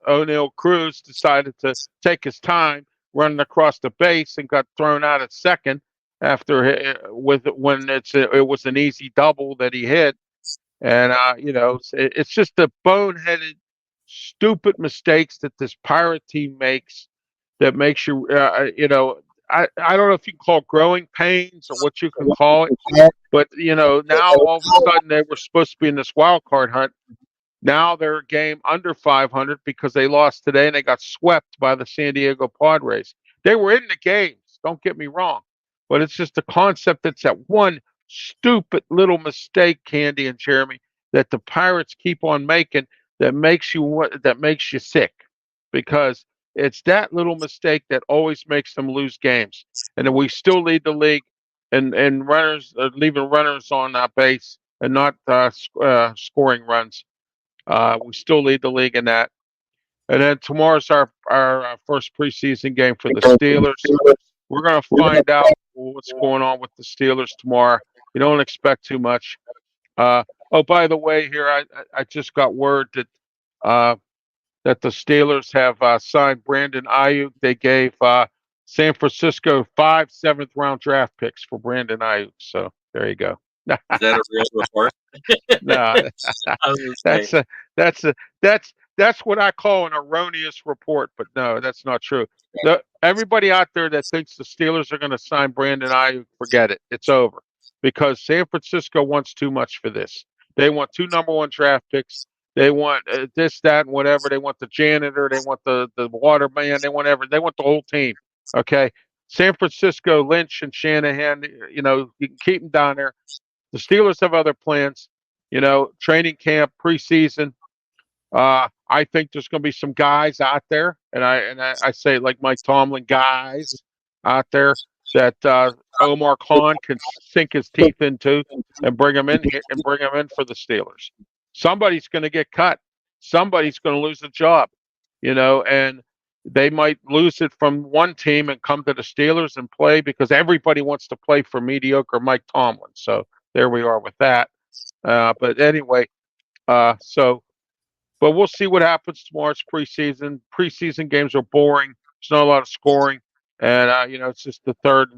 O'Neal Cruz decided to take his time running across the base and got thrown out at second after it was an easy double that he hit. And it's just the boneheaded, stupid mistakes that this Pirate team makes that makes you I don't know if you can call it growing pains or what you can call it, but now all of a sudden they were supposed to be in this wild card hunt. Now they're a game under 500 because they lost today and they got swept by the San Diego Padres. They were in the games, don't get me wrong, but it's just the concept that's that one stupid little mistake, Candy and Jeremy, that the Pirates keep on making that makes you sick, because it's that little mistake that always makes them lose games. And then we still lead the league and runners leaving runners on base and not scoring runs. We still lead the league in that. And then tomorrow's our first preseason game for the Steelers. We're going to find out what's going on with the Steelers tomorrow. You don't expect too much. Oh, by the way, here I just got word that the Steelers have signed Brandon Ayuk. They gave San Francisco 5 7th-round draft picks for Brandon Ayuk. So there you go. Is that a real report? No, that's what I call an erroneous report. But no, that's not true. Everybody out there that thinks the Steelers are going to sign Brandon Ayuk, forget it. It's over, because San Francisco wants too much for this. They want 2 number 1 draft picks. They want this, that, and whatever. They want the janitor. They want the water man. They want everything. They want the whole team. Okay, San Francisco, Lynch and Shanahan. You can keep them down there. The Steelers have other plans. Training camp, preseason. I think there's going to be some guys out there, and I say like Mike Tomlin, guys out there that Omar Khan can sink his teeth into and bring them in here and bring them in for the Steelers. Somebody's going to get cut. Somebody's going to lose a job, and they might lose it from one team and come to the Steelers and play, because everybody wants to play for mediocre Mike Tomlin. So there we are with that. But anyway, but we'll see what happens tomorrow. It's preseason. Preseason games are boring. There's not a lot of scoring, and it's just the third,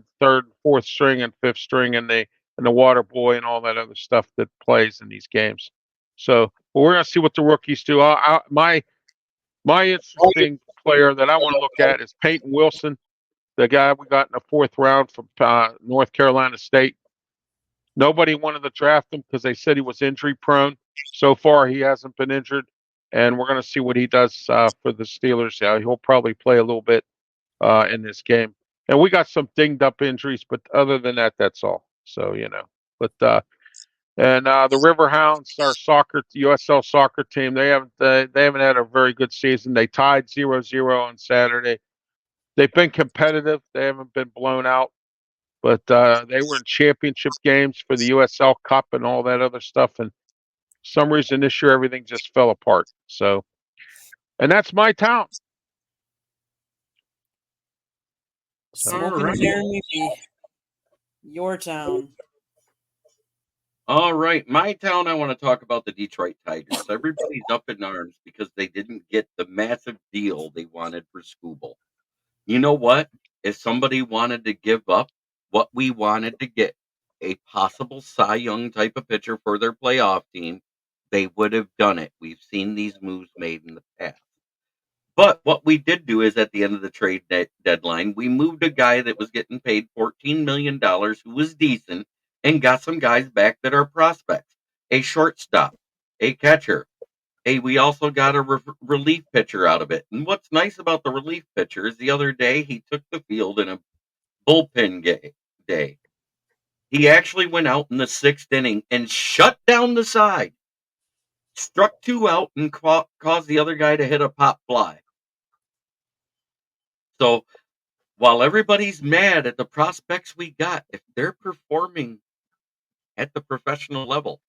fourth string, and fifth string, and the water boy and all that other stuff that plays in these games. So we're going to see what the rookies do. My interesting player that I want to look at is Peyton Wilson, the guy we got in the 4th round from North Carolina State. Nobody wanted to draft him because they said he was injury prone. So far, he hasn't been injured, and we're going to see what he does for the Steelers. He'll probably play a little bit in this game. And we got some dinged up injuries, but other than that, that's all. So, but the Riverhounds, our USL soccer team, they haven't had a very good season. They tied 0-0 on Saturday. They've been competitive. They haven't been blown out. But they were in championship games for the USL Cup and all that other stuff. And for some reason this year, everything just fell apart. So, and that's my town. Smoking Jeremy, your town. All right. My town, I want to talk about the Detroit Tigers. Everybody's up in arms because they didn't get the massive deal they wanted for Skubal. You know what? If somebody wanted to give up what we wanted to get, a possible Cy Young type of pitcher for their playoff team, they would have done it. We've seen these moves made in the past. But what we did do is at the end of the trade deadline, we moved a guy that was getting paid $14 million who was decent and got some guys back that are prospects. A shortstop, a catcher. We also got a relief pitcher out of it. And what's nice about the relief pitcher is the other day he took the field in a bullpen day. He actually went out in the 6th inning and shut down the side, struck 2 out, and caused the other guy to hit a pop fly. So while everybody's mad at the prospects we got, if they're performing at the professional level,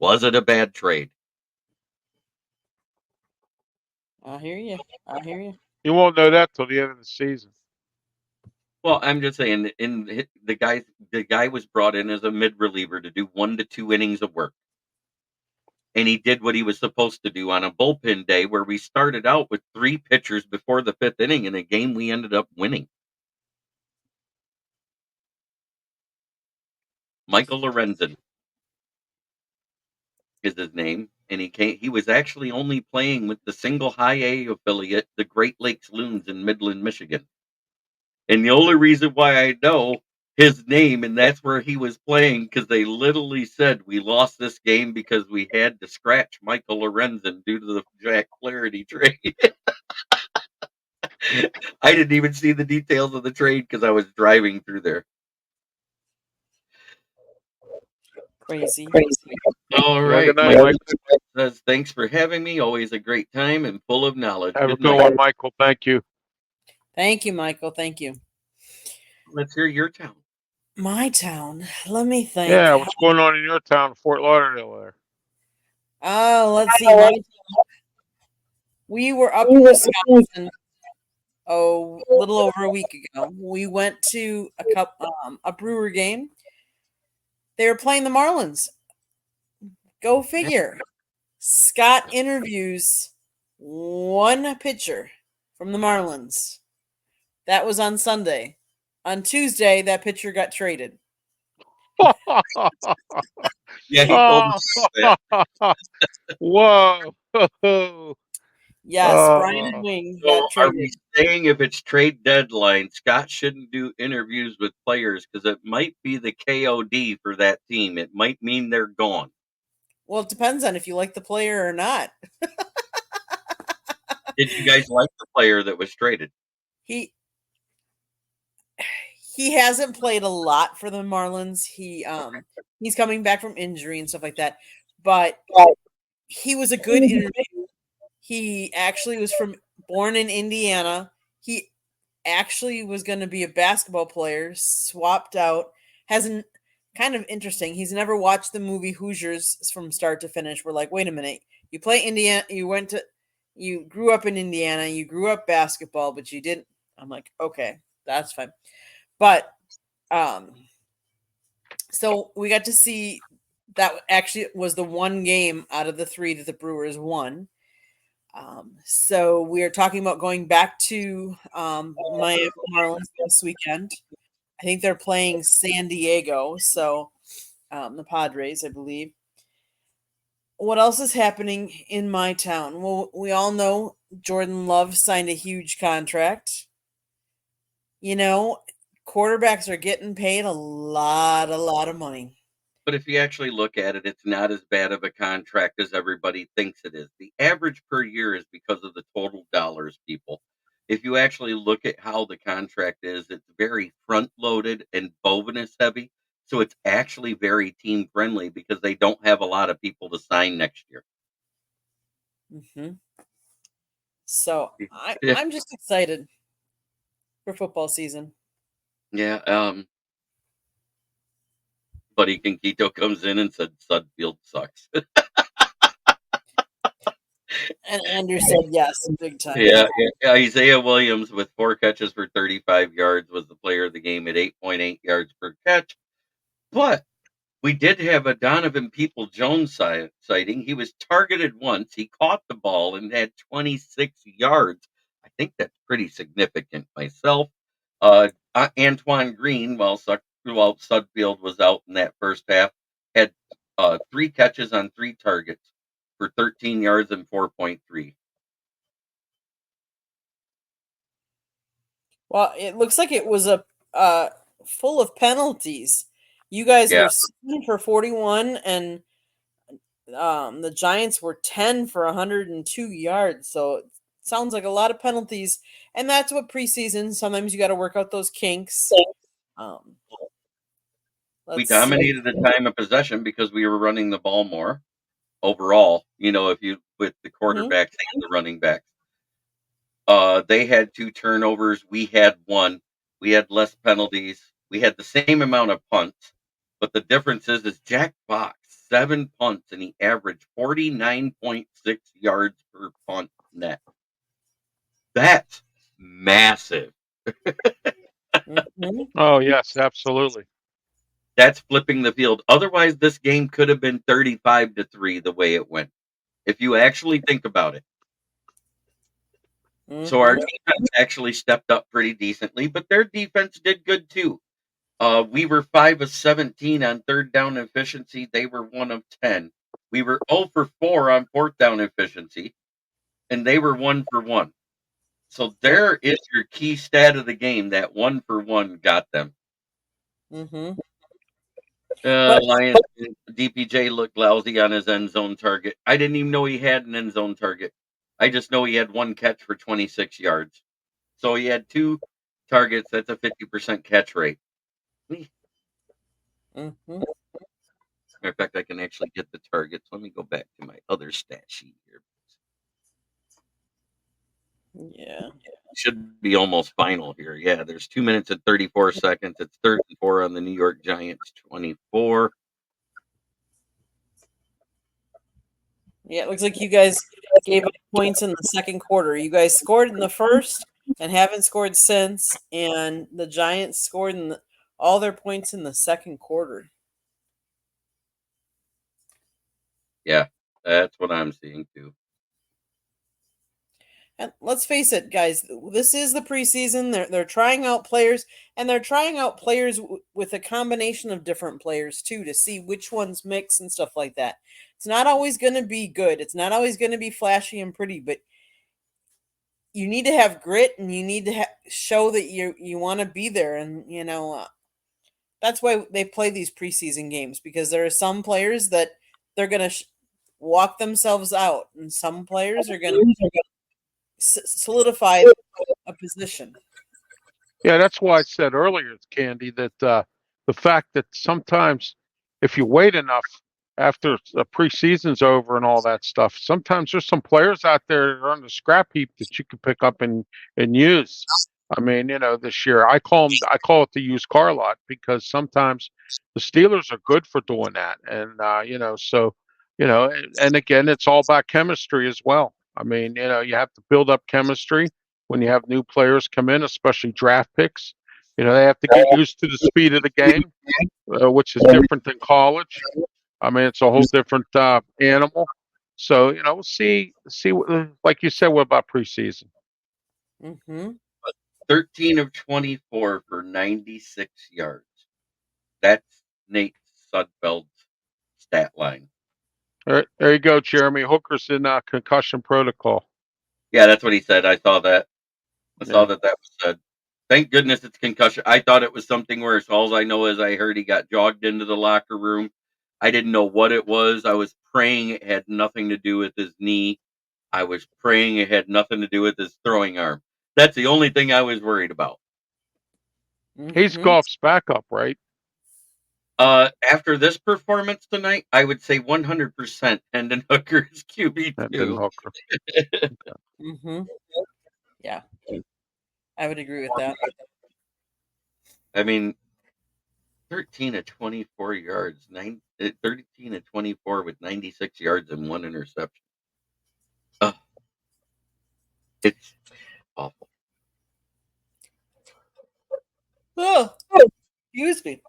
was it a bad trade? I hear you. I hear you. You won't know that till the end of the season. Well, I'm just saying, the guy was brought in as a mid reliever to do 1 to 2 innings of work, and he did what he was supposed to do on a bullpen day where we started out with 3 pitchers before the 5th inning in a game we ended up winning. Michael Lorenzen is his name, and he was actually only playing with the single high A affiliate, the Great Lakes Loons in Midland, Michigan. And the only reason why I know his name and that's where he was playing, because they literally said we lost this game because we had to scratch Michael Lorenzen due to the Jack Flaherty trade. I didn't even see the details of the trade because I was driving through there. Crazy. All right. Good night, Michael. Says, thanks for having me. Always a great time and full of knowledge. Have a good one, Michael. Thank you. Thank you, Michael. Thank you. Let's hear your town. My town. Let me think. Yeah, what's going on in your town, Fort Lauderdale there? Oh, let's see. We were up in Wisconsin a little over a week ago. We went to a Brewer game. They were playing the Marlins. Go figure. Scott interviews one pitcher from the Marlins. That was on Sunday. On Tuesday, that pitcher got traded. Yeah, he told me that. Whoa. Yes, bryanhoeing So got are traded. we saying if it's trade deadline, Scott shouldn't do interviews with players because it might be the KOD for that team. It might mean they're gone. Well, it depends on if you like the player or not. Did you guys like the player that was traded? He hasn't played a lot for the Marlins. He's coming back from injury and stuff like that. But he was a good interview. He actually was born in Indiana. He actually was going to be a basketball player, swapped out. Hasn't kind of interesting. He's never watched the movie Hoosiers from start to finish. We're like, wait a minute. You play Indiana. You grew up in Indiana. You grew up basketball, but you didn't. I'm like, okay, that's fine. But so we got to see that actually was the one game out of the 3 that the Brewers won. So we are talking about going back to Miami Marlins this weekend. I think they're playing San Diego, so the Padres, I believe. What else is happening in my town? Well, we all know Jordan Love signed a huge contract. You know, quarterbacks are getting paid a lot of money. But if you actually look at it, it's not as bad of a contract as everybody thinks it is. The average per year is because of the total dollars, people. If you actually look at how the contract is, it's very front-loaded and bonus heavy. So it's actually very team-friendly because they don't have a lot of people to sign next year. Mm-hmm. So I'm just excited for football season. Yeah. Buddy Kinkito comes in and said Sudfield sucks. And Andrew said yes, big time. Yeah, Isaiah Williams with 4 catches for 35 yards was the player of the game at 8.8 yards per catch. But we did have a Donovan People-Jones sighting. He was targeted once. He caught the ball and had 26 yards. I think that's pretty significant myself. Antoine Green, while Sudfield was out in that first half, had 3 catches on 3 targets for 13 yards and 4.3. Well, it looks like it was a full of penalties. You guys Yeah. were 7 for 41, and the Giants were 10 for 102 yards. So it sounds like a lot of penalties, and that's what preseason. Sometimes you got to work out those kinks. We dominated the time of possession because we were running the ball more overall. If you with the quarterbacks and the running backs. They had 2 turnovers. We had 1. We had less penalties. We had the same amount of punts, but the difference is Jack Box 7 punts and he averaged 49.6 yards per punt net. That's massive. Oh yes, absolutely. That's flipping the field. Otherwise, this game could have been 35-3 the way it went, if you actually think about it. So our defense actually stepped up pretty decently, but their defense did good too. We were 5 of 17 on third down efficiency. They were 1 of 10. We were 0 for 4 on fourth down efficiency, and they were 1 for 1. So there is your key stat of the game. That 1 for 1 got them. Lions DPJ looked lousy on his end zone target. I didn't even know he had an end zone target. I just know he had 1 catch for 26 yards. So he had 2 targets. That's a 50% catch rate. Matter of fact, I can actually get the targets. Let me go back to my other stat sheet here. Yeah. Should be almost final here. Yeah, there's 2 minutes and 34 seconds. It's 3rd and 4 on the New York Giants 24. Yeah, it looks like you guys gave up points in the second quarter. You guys scored in the first and haven't scored since, and the Giants scored all their points in the second quarter. Yeah, that's what I'm seeing too. And let's face it, guys, this is the preseason. They're trying out players, and they're trying out players with a combination of different players too, to see which ones mix and stuff like that. It's not always going to be good. It's not always going to be flashy and pretty, but you need to have grit, and you need to show that you want to be there. And that's why they play these preseason games, because there are some players that they're going to walk themselves out, and some players are going to solidify a position. Yeah, that's why I said earlier, Candy, that the fact that sometimes if you wait enough after the preseason's over and all that stuff, sometimes there's some players out there that are on the scrap heap that you can pick up and use. I mean, this year I call it the used car lot, because sometimes the Steelers are good for doing that, and and again, it's all about chemistry as well. I mean, you have to build up chemistry when you have new players come in, especially draft picks. They have to get used to the speed of the game, which is different than college. I mean, it's a whole different animal. So, we'll see, like you said, what about preseason? 13 of 24 for 96 yards. That's Nate Sudfeld's stat line. There you go, Jeremy. Hooker's in concussion protocol. Yeah, that's what he said. I saw that. I saw that was said. Thank goodness it's concussion. I thought it was something worse. All I know is I heard he got jogged into the locker room. I didn't know what it was. I was praying it had nothing to do with his knee. I was praying it had nothing to do with his throwing arm. That's the only thing I was worried about. He's Goff's backup, right? After this performance tonight, I would say 100% Hendon Hooker is QB2. Hendon Hooker. Yeah, I would agree with that. I mean, 13 of 24 yards, 13 of 24 with 96 yards and 1 interception. It's awful. Oh, excuse me.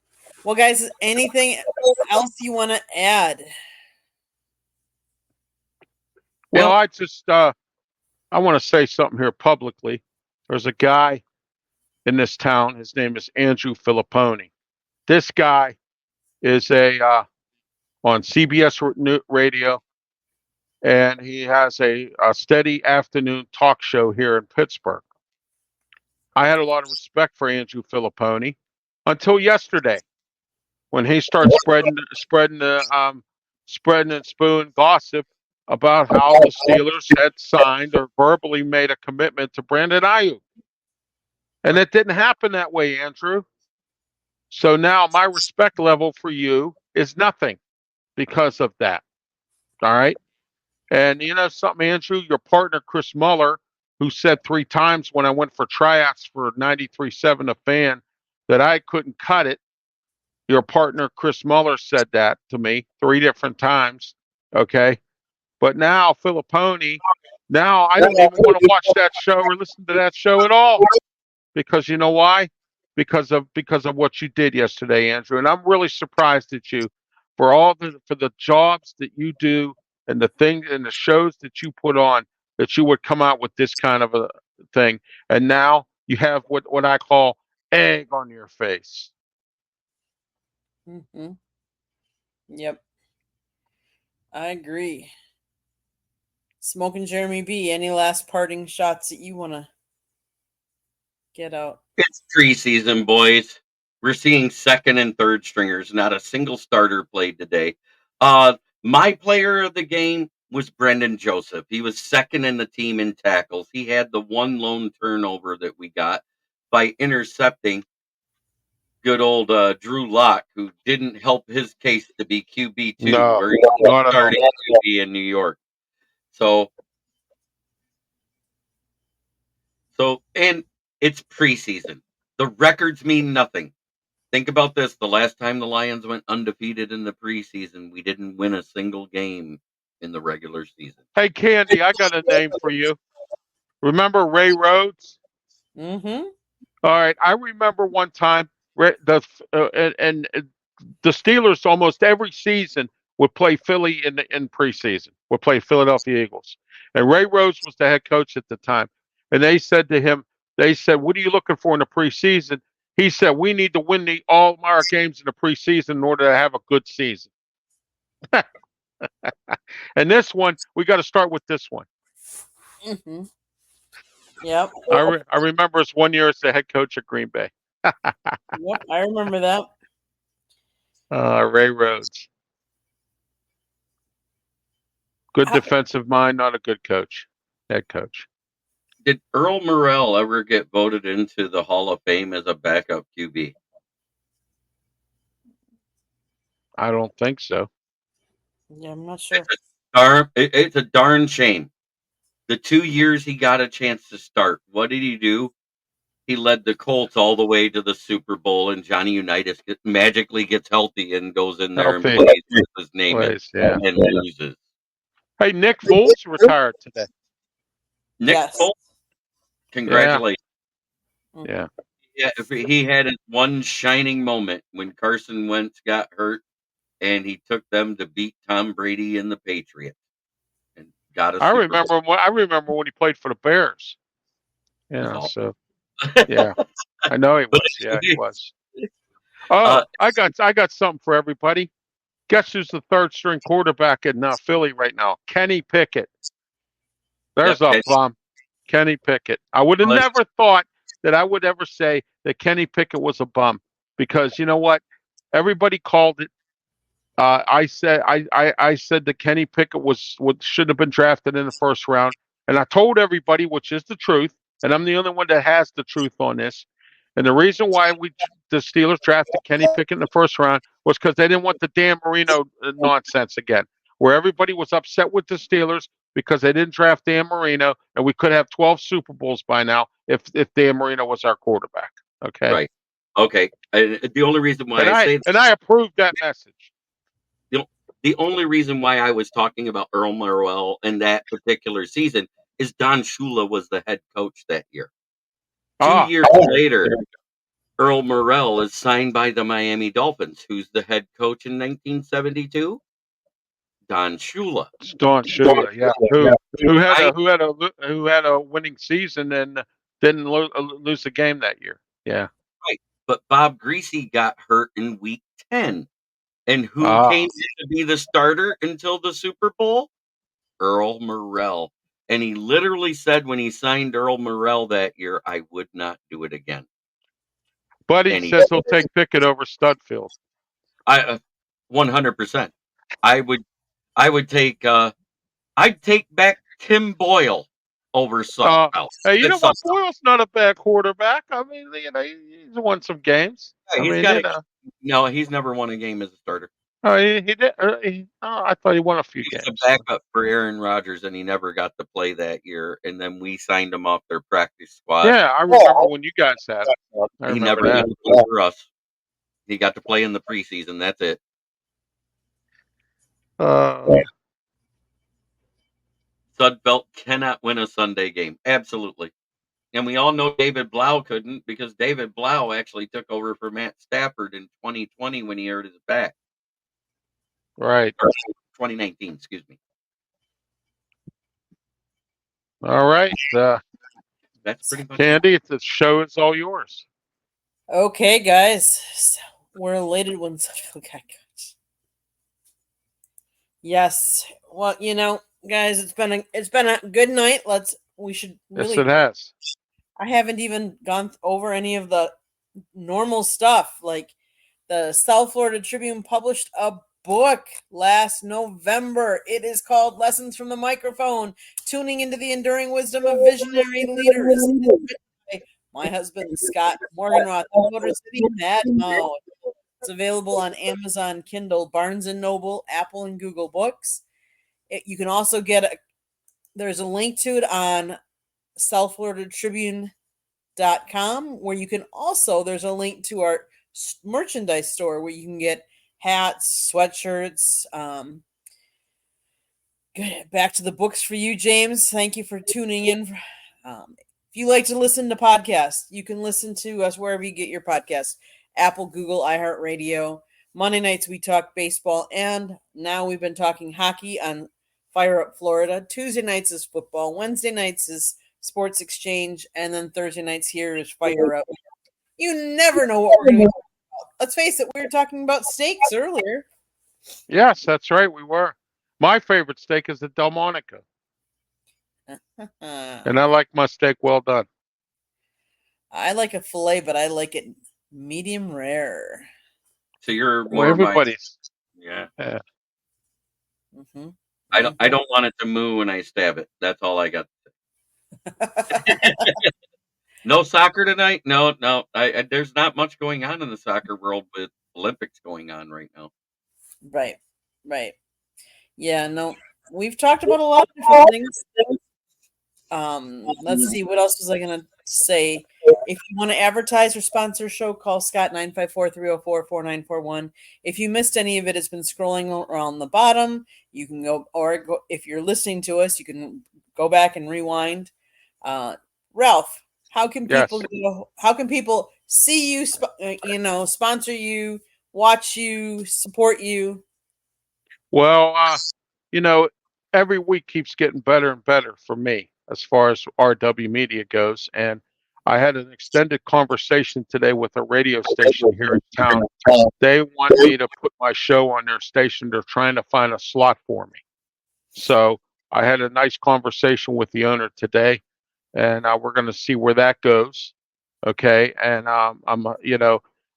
Well, guys, anything else you want to add? Well, I just I want to say something here publicly. There's a guy in this town. His name is Andrew Filipponi. This guy is on CBS radio. and he has a steady afternoon talk show here in Pittsburgh. I had a lot of respect for Andrew Filipponi until yesterday when he started spreading and spewing gossip about how the Steelers had signed or verbally made a commitment to Brandon Ayuk. And it didn't happen that way, Andrew. So now my respect level for you is nothing because of that. All right. And you know something, Andrew, your partner, Chris Muller, who said 3 times when I went for tryouts for 93.7 a fan that I couldn't cut it. Your partner, Chris Muller, said that to me 3 different times. Okay. But now, Filipponi, now I don't even want to watch that show or listen to that show at all. Because you know why? Because of what you did yesterday, Andrew. And I'm really surprised at you for the jobs that you do and the things and the shows that you put on, that you would come out with this kind of a thing. And now you have what I call egg on your face. Mm-hmm. Yep. I agree. Smoking Jeremy B, any last parting shots that you want to get out? It's preseason, boys. We're seeing second and third stringers. Not a single starter played today. My player of the game was Brendan Joseph. He was second in the team in tackles. He had the one lone turnover that we got by intercepting good old Drew Lock, who didn't help his case to be QB2, No, where he not was at all. starting QB in New York. So, and it's preseason. The records mean nothing. Think about this. The last time the Lions went undefeated in the preseason, we didn't win a single game in the regular season. Hey, Candy, I got a name for you. Remember Ray Rhodes? Mm-hmm. All right. I remember one time the Steelers almost every season would play Philly in preseason, would play Philadelphia Eagles. And Ray Rhodes was the head coach at the time. And they said to him, what are you looking for in the preseason? He said, we need to win all of our games in the preseason in order to have a good season. And this one, we got to start with this one. Mm-hmm. Yep. I remember it's 1 year as the head coach at Green Bay. Yep, I remember that. Ray Rhodes. Good defensive mind, not a good coach. Head coach. Did Earl Morrell ever get voted into the Hall of Fame as a backup QB? I don't think so. Yeah, I'm not sure. It's a darn shame. The 2 years he got a chance to start, what did he do? He led the Colts all the way to the Super Bowl, and Johnny Unitas magically gets healthy and goes in there and plays with his name and loses. Hey, Nick Foles retired today. Nick Foles, congratulations. Yeah. Yeah, he had his one shining moment when Carson Wentz got hurt, and he took them to beat Tom Brady and the Patriots, and got a Super Bowl. I remember when he played for the Bears. Yeah, so yeah, I know he was. Yeah, he was. Oh, I got something for everybody. Guess who's the third string quarterback in Philly right now? Kenny Pickett. There's a bum. Kenny Pickett. I would have never thought that I would ever say that Kenny Pickett was a bum, because you know what? Everybody called it. I said that Kenny Pickett should have been drafted in the first round, and I told everybody, which is the truth, and I'm the only one that has the truth on this. And the reason why the Steelers drafted Kenny Pickett in the first round was because they didn't want the Dan Marino nonsense again, where everybody was upset with the Steelers because they didn't draft Dan Marino, and we could have 12 Super Bowls by now if Dan Marino was our quarterback. Okay. Right. Okay. The only reason why I approved that message. The only reason why I was talking about Earl Morrell in that particular season is Don Shula was the head coach that year. 2 years later, Earl Morrell is signed by the Miami Dolphins. Who's the head coach in 1972? Don Shula. Don Shula, yeah. Who had a winning season and didn't lose a game that year. Yeah. Right. But Bob Greasy got hurt in week 10. And who came in to be the starter until the Super Bowl? Earl Morrell. And he literally said when he signed Earl Morrell that year, I would not do it again. But he says he'll take Pickett over Studfield. 100%. I would take I'd take back Tim Boyle over Sudfeld. Hey, you know what? Boyle's not a bad quarterback. I mean, he's won some games. Yeah, no, he's never won a game as a starter. Oh, he did. I thought he won a few games. He was a backup for Aaron Rodgers, and he never got to play that year. And then we signed him off their practice squad. Yeah, I remember when you guys had it. He never got to play for us. He got to play in the preseason. That's it. Sudfeld cannot win a Sunday game. Absolutely. And we all know David Blau couldn't, because David Blau actually took over for Matt Stafford in 2020 when he hurt his back. Right. Or 2019, excuse me. All right. That's pretty much Candy, the show is all yours. Okay, guys. We're elated when Sudfeld got cut. Yes. Well, guys, it's been a good night. We should really. Yes, it has. I haven't even gone over any of the normal stuff. Like the South Florida Tribune published a book last November. It is called Lessons from the Microphone: Tuning into the Enduring Wisdom of Visionary Leaders. It's written by my husband, Scott Morganroth, Motor City Mad Mouth. It's available on Amazon Kindle, Barnes & Noble, Apple, and Google Books. You can also there's a link to it on southfloridatribune.com, where you can also, there's a link to our merchandise store where you can get hats, sweatshirts. Good. Back to the books for you, James. Thank you for tuning in. If you like to listen to podcasts, you can listen to us wherever you get your podcasts. Apple, Google, iHeartRadio. Monday nights we talk baseball, and now we've been talking hockey on Fire Up Florida. Tuesday nights is football. Wednesday nights is Sports Exchange, and then Thursday nights here is Fire Up. You never know what we're going to be talking about. Let's face it, we were talking about steaks earlier. Yes, that's right, we were. My favorite steak is the Delmonico. And I like my steak well done. I like a filet, but I like it medium rare. So you're more everybody's. Yeah. Mm-hmm. I don't want it to moo when I stab it. That's all I got. No soccer tonight? No. There's not much going on in the soccer world with Olympics going on right now. Right. Yeah, no. We've talked about a lot of different things. Let's see, what else was I going to say? If you want to advertise or sponsor a show, call Scott 954-304-4941. If you missed any of it, it's been scrolling around the bottom. You can go, if you're listening to us, you can go back and rewind. Ralph, how can people see you, sponsor you, watch you, support you? Well, every week keeps getting better and better for me as far as RW Media goes. And I had an extended conversation today with a radio station here in town. They want me to put my show on their station. They're trying to find a slot for me. So I had a nice conversation with the owner today, and we're going to see where that goes. Okay. And I'm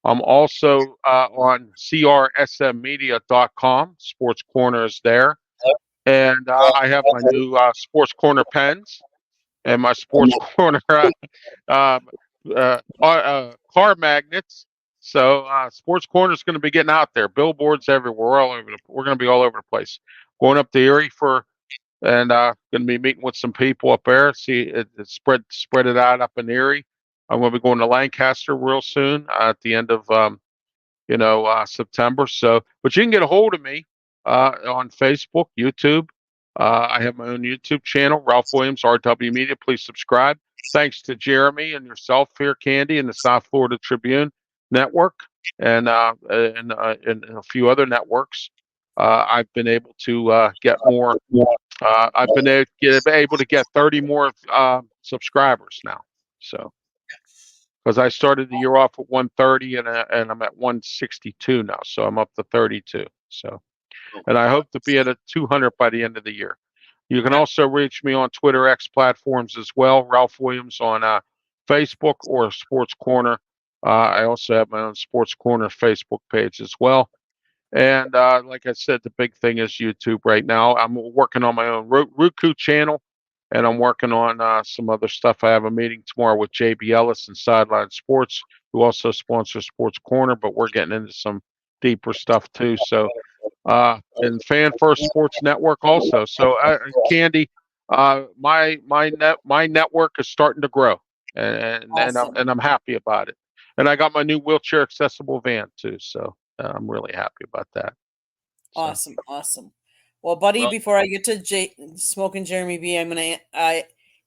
also on crsmmedia.com. Sports Corner is there. And I have my new Sports Corner pens and my Sports Corner car magnets. So Sports Corner is going to be getting out there. Billboards everywhere. We're going to be all over the place. Going up to Erie and going to be meeting with some people up there. See it spread it out up in Erie. I'm going to be going to Lancaster real soon at the end of September. So, but you can get a hold of me on Facebook, YouTube. I have my own YouTube channel, Ralph Williams, RW Media. Please subscribe. Thanks to Jeremy and yourself here, Candy, and the South Florida Tribune Network, and a few other networks. I've been able to get more. I've been able to get 30 more subscribers now. So, because I started the year off at 130 and I'm at 162 now, so I'm up to 32. So, and I hope to be at a 200 by the end of the year. You can also reach me on Twitter X platforms as well. Ralph Williams on Facebook or Sports Corner. I also have my own Sports Corner Facebook page as well. And like I said, the big thing is YouTube right now. I'm working on my own Roku channel, and I'm working on some other stuff. I have a meeting tomorrow with JB Ellis and Sideline Sports, who also sponsors Sports Corner, but we're getting into some deeper stuff too. So, and Fan First Sports Network also. So, Candy, my network is starting to grow, Awesome. and I'm happy about it. And I got my new wheelchair accessible van too. So. I'm really happy about that. Awesome. Well, buddy, before I get to Smoking Jeremy B, I'm gonna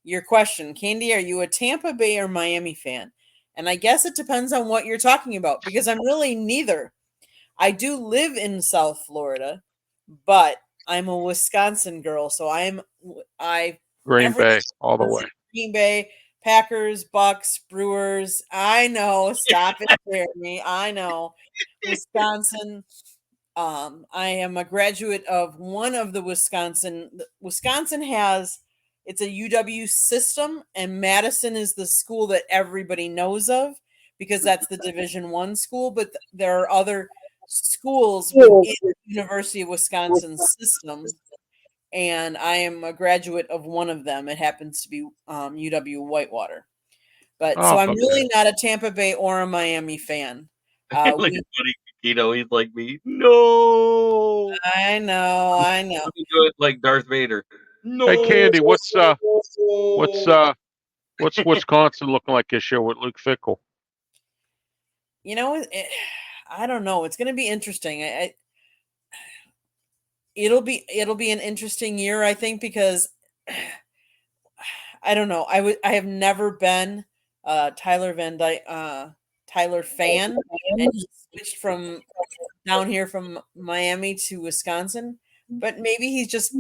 your question, Candy. Are you a Tampa Bay or Miami fan? And I guess it depends on what you're talking about, because I'm really neither. I do live in South Florida, but I'm a Wisconsin girl, so Green Bay all the way. Green Bay, Packers, Bucks, Brewers. I know. Stop it, Jeremy. I know. Wisconsin. I am a graduate of one of the Wisconsin has, it's a UW system, and Madison is the school that everybody knows of because that's the Division I school, but there are other schools within the University of Wisconsin system, and I am a graduate of one of them. It happens to be UW Whitewater. But so I'm really not a Tampa Bay or a Miami fan. Look at Buddy Kikito, he's like me. No, I know. Do it like Darth Vader. No. Hey, Candy, what's Wisconsin looking like this year with Luke Fickell? You know, I don't know. It's going to be interesting. It'll be an interesting year, I think, because I don't know. I have never been Tyler fan, and he switched from down here from Miami to Wisconsin, but maybe he just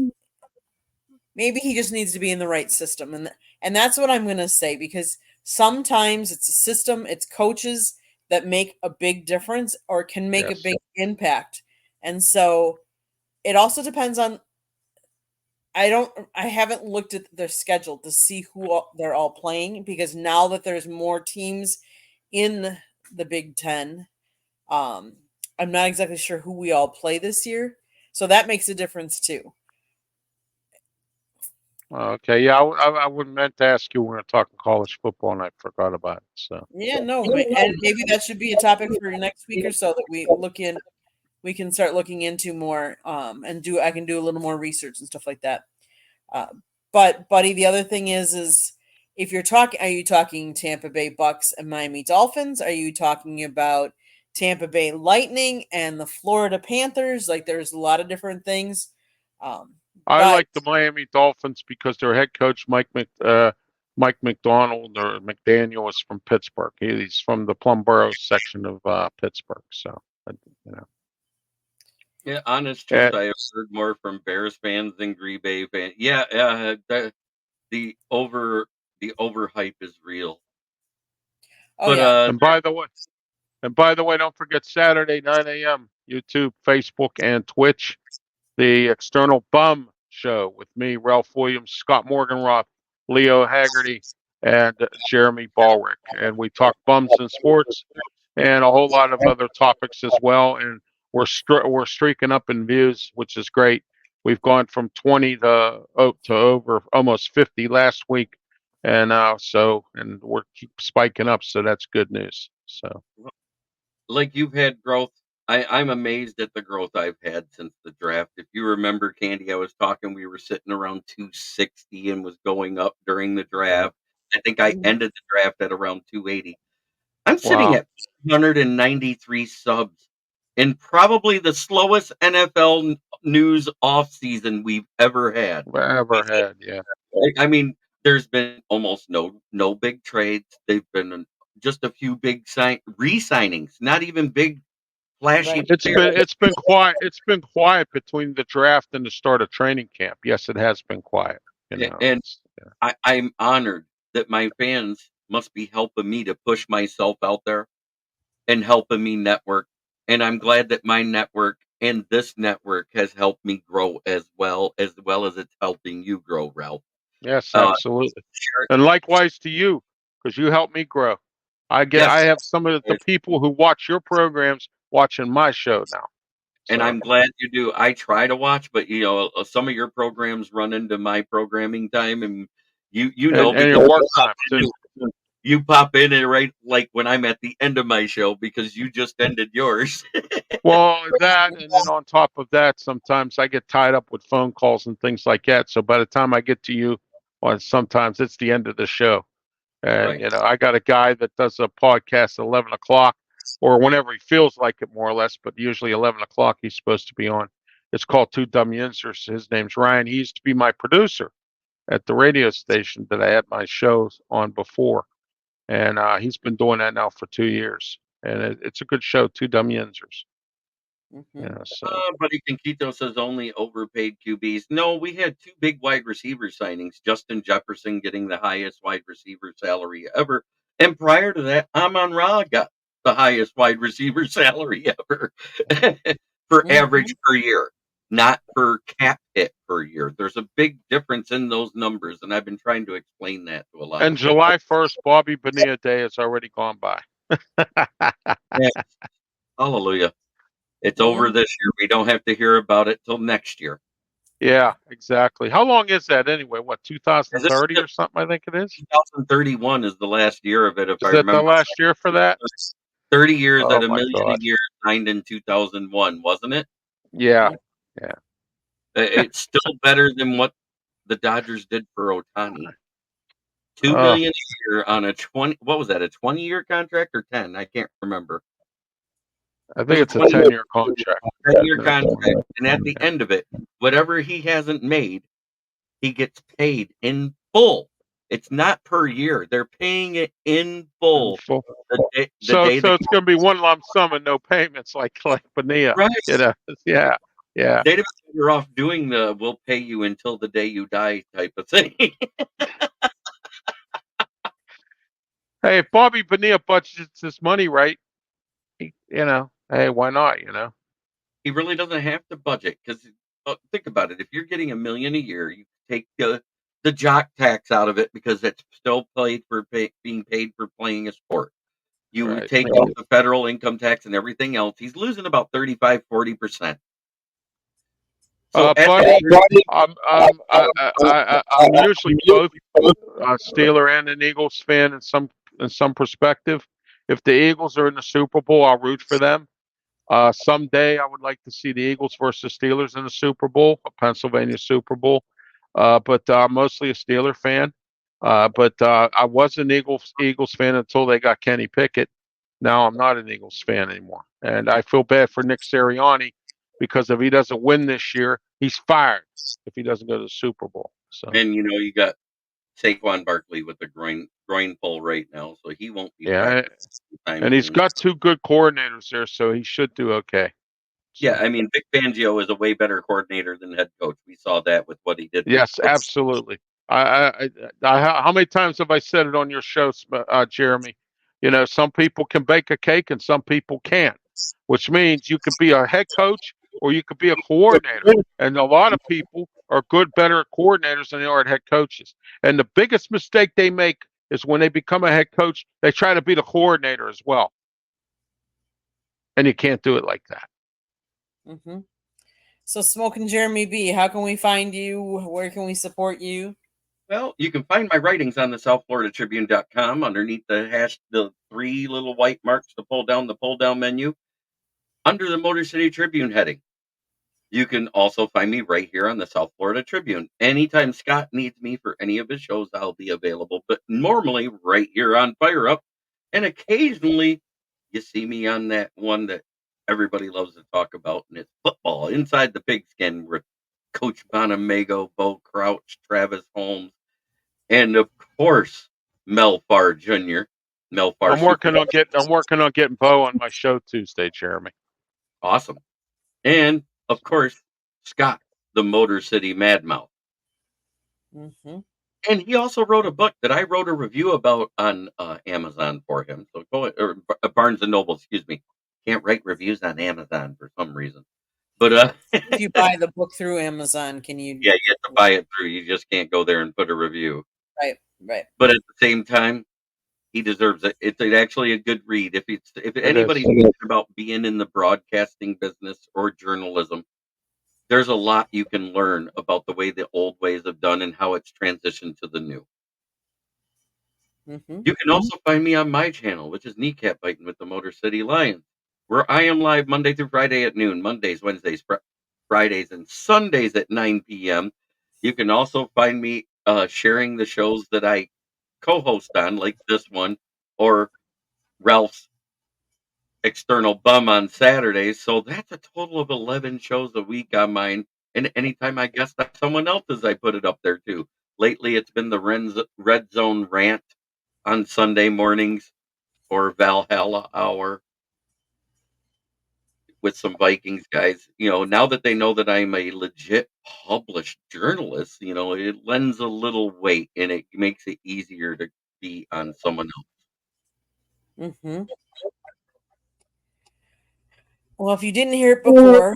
needs to be in the right system, and that's what I'm going to say, because sometimes it's a system, it's coaches that make a big difference or can make a big impact, and so it also depends on. I haven't looked at their schedule to see who they're all playing, because now that there's more teams in the Big Ten, I'm not exactly sure who we all play this year. So that makes a difference too. Okay, yeah, I meant to ask you when we were talking college football, and I forgot about it. So yeah, no, and maybe that should be a topic for next week or so that we can start looking into more, and I can do a little more research and stuff like that. But buddy, the other thing is if you're talking, are you talking Tampa Bay Bucks and Miami Dolphins? Are you talking about Tampa Bay Lightning and the Florida Panthers? Like, there's a lot of different things. I like the Miami Dolphins because their head coach Mike McDonald or McDaniel is from Pittsburgh. He's from the Plum Borough section of Pittsburgh. So Yeah, honest truth, I have heard more from Bears fans than Green Bay fans. Yeah, the overhype is real. Oh, but, yeah. And by the way, don't forget Saturday 9 a.m. YouTube, Facebook, and Twitch, the External Bum Show with me, Ralph Williams, Scott Morganroth, Leo Haggerty, and Jeremy Ballrick, and we talk bums in sports and a whole lot of other topics as well. And we're streaking up in views, which is great. We've gone from 20 to over almost 50 last week, and we're keep spiking up. So that's good news. So, like you've had growth. I'm amazed at the growth I've had since the draft. If you remember, Candy, I was talking. We were sitting around 260 and was going up during the draft. I think I ended the draft at around 280. I'm sitting at 193 subs in probably the slowest NFL news offseason we've ever had. Yeah. I mean, there's been almost no big trades. They've been just a few big re-signings, not even big flashy. Right. It's been quiet. It's been quiet between the draft and the start of training camp. Yes, it has been quiet. And I'm honored that my fans must be helping me to push myself out there and helping me network. And I'm glad that my network and this network has helped me grow as well as it's helping you grow, Ralph. Yes, Uh, absolutely. share, And likewise to you, because you helped me grow. I yes, have some of the people who watch your programs watching my show now. and So, I'm glad you do. I try to watch, but some of your programs run into my programming time, and and because your work time too. you pop in and right like when I'm at the end of my show because you just ended yours. Well, that, and then on top of that, sometimes I get tied up with phone calls and things like that. So by the time I get to you, well, sometimes it's the end of the show. And, Right. I got a guy that does a podcast at 11 o'clock or whenever he feels like it, more or less, but usually 11 o'clock he's supposed to be on. It's called Two Dumb Yinzers. His name's Ryan. He used to be my producer at the radio station that I had my shows on before. And he's been doing that now for 2 years. And it's a good show, Two Dumb Yinzers. So. Buddy Conquito says only overpaid QBs. No, we had two big wide receiver signings. Justin Jefferson getting the highest wide receiver salary ever. And prior to that, Amon-Ra got the highest wide receiver salary ever for average per year, not per cap hit per year. There's a big difference in those numbers, and I've been trying to explain that to a lot And of people. July 1st, Bobby Bonilla Day has already gone by. Yes. Hallelujah. It's over this year. We don't have to hear about it till next year. Yeah, exactly. How long is that anyway? What, 2030 or something? I think it is. 2031 is the last year of it. If Is I that remember, the last year for that? 30 years Oh at $1 my million God. a year, signed in 2001, wasn't it? Yeah. It's still better than what the Dodgers did for Ohtani. $2 million a year on a 20. What was that? A 20-year contract or 10? I can't remember. I think it's a 10-year contract. 10-year contract, and at the end of it, whatever he hasn't made, he gets paid in full. It's not per year; they're paying it in full. So it's day going to be one lump sum and no payments, like Bonilla. right? Yeah. They'd have been better off doing the "we'll pay you until the day you die" type of thing. Hey, if Bobby Bonilla budgets his money right, hey, why not? He really doesn't have to budget because think about it. If you're getting $1 million a year, you take the jock tax out of it because it's still being paid for playing a sport. You take off the federal income tax and everything else. He's losing about 35-40%. So, buddy, I'm usually both Steeler and an Eagles fan in some perspective. If the Eagles are in the Super Bowl, I'll root for them. Someday I would like to see the Eagles versus Steelers in the Super Bowl, a Pennsylvania Super Bowl. But I'm mostly a Steeler fan. But I was an Eagles fan until they got Kenny Pickett. Now I'm not an Eagles fan anymore. And I feel bad for Nick Sirianni because if he doesn't win this year, he's fired if he doesn't go to the Super Bowl. So. And you got Saquon Barkley with the groin pull right now, so he won't be back. And he's got two good coordinators there, so he should do okay. So. Yeah, I mean, Vic Fangio is a way better coordinator than head coach. We saw that with what he did. Yes, absolutely. How many times have I said it on your show, Jeremy? Some people can bake a cake and some people can't, which means you could be a head coach or you could be a coordinator. And a lot of people are better coordinators than they are at head coaches. And the biggest mistake they make is when they become a head coach, they try to be the coordinator as well. And you can't do it like that. Mm-hmm. So, Smoking Jeremy B, how can we find you? Where can we support you? Well, you can find my writings on the SouthFloridaTribune.com underneath the three little white marks to pull down the pull-down menu under the Motor City Tribune heading. You can also find me right here on the South Florida Tribune. Anytime Scott needs me for any of his shows, I'll be available. But normally right here on Fire Up. And occasionally you see me on that one that everybody loves to talk about, and it's football inside the pigskin with Coach Bonamago, Bo Crouch, Travis Holmes, and of course Mel Farr Jr. I'm working on getting Bo on my show Tuesday, Jeremy. Awesome. And of course, Scott, the Motor City Madmouth. Mm-hmm. And he also wrote a book that I wrote a review about on Amazon for him. So go or Barnes and Noble, excuse me. Can't write reviews on Amazon for some reason. But If you buy the book through Amazon, can you? yeah, you have to buy it through. You just can't go there and put a review. Right. But at the same time, he deserves it. It's actually a good read. If anybody's is. thinking about being in the broadcasting business or journalism, there's a lot you can learn about the way the old ways have done and how it's transitioned to the new. Mm-hmm. You can also find me on my channel, which is Kneecap Biting with the Motor City Lions, where I am live Monday through Friday at noon, Mondays, Wednesdays, Fridays, and Sundays at 9 p.m. You can also find me sharing the shows that I co-host on, like this one, or Ralph's External Bum on Saturdays. So that's a total of 11 shows a week on mine. And anytime I guest on someone else's, I put it up there too. Lately, it's been the Red Zone Rant on Sunday mornings, or Valhalla Hour with some Vikings guys. Now that they know that I'm a legit published journalist, it lends a little weight and it makes it easier to be on someone else. Mm-hmm. Well, if you didn't hear it before,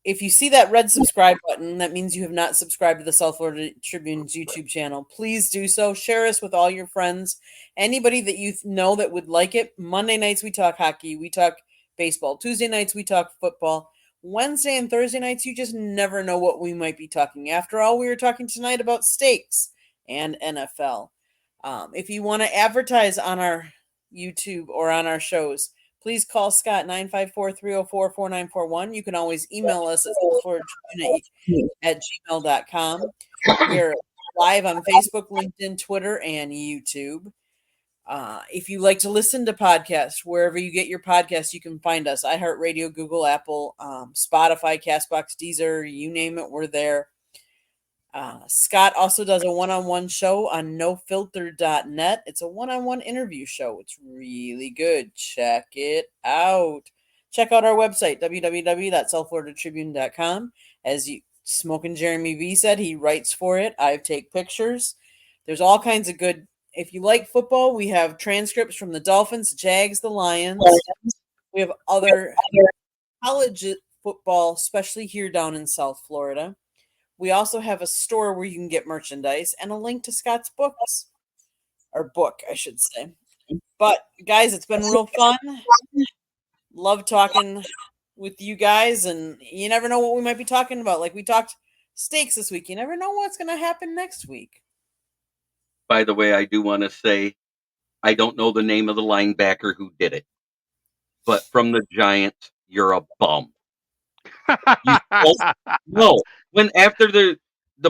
if you see that red subscribe button, that means you have not subscribed to the South Florida Tribune's YouTube channel. Please do so. Share us with all your friends. Anybody that you know that would like it. Monday nights, we talk hockey. We talk baseball. Tuesday nights, we talk football. Wednesday and Thursday nights, you just never know what we might be talking. After all, we were talking tonight about steaks and NFL. If you want to advertise on our YouTube or on our shows, please call Scott 954-304-4941. You can always email us at gmail.com. We're live on Facebook, LinkedIn, Twitter, and YouTube. If you like to listen to podcasts, wherever you get your podcasts, you can find us. iHeartRadio, Google, Apple, Spotify, CastBox, Deezer, you name it, we're there. Scott also does a one-on-one show on nofilter.net. It's a one-on-one interview show. It's really good. Check it out. Check out our website, www.southfloridatribune.com. As Smoking Jeremy V said, he writes for it. I take pictures. There's all kinds of good. If you like football, we have transcripts from the Dolphins, Jags, the Lions. We have other college football, especially here down in South Florida. We also have a store where you can get merchandise and a link to Scott's books, or book, I should say. But guys, it's been real fun. Love talking with you guys, and you never know what we might be talking about. Like we talked steaks this week. You never know what's going to happen next week. By the way, I do want to say I don't know the name of the linebacker who did it, but from the Giants, you're a bum. No, when after the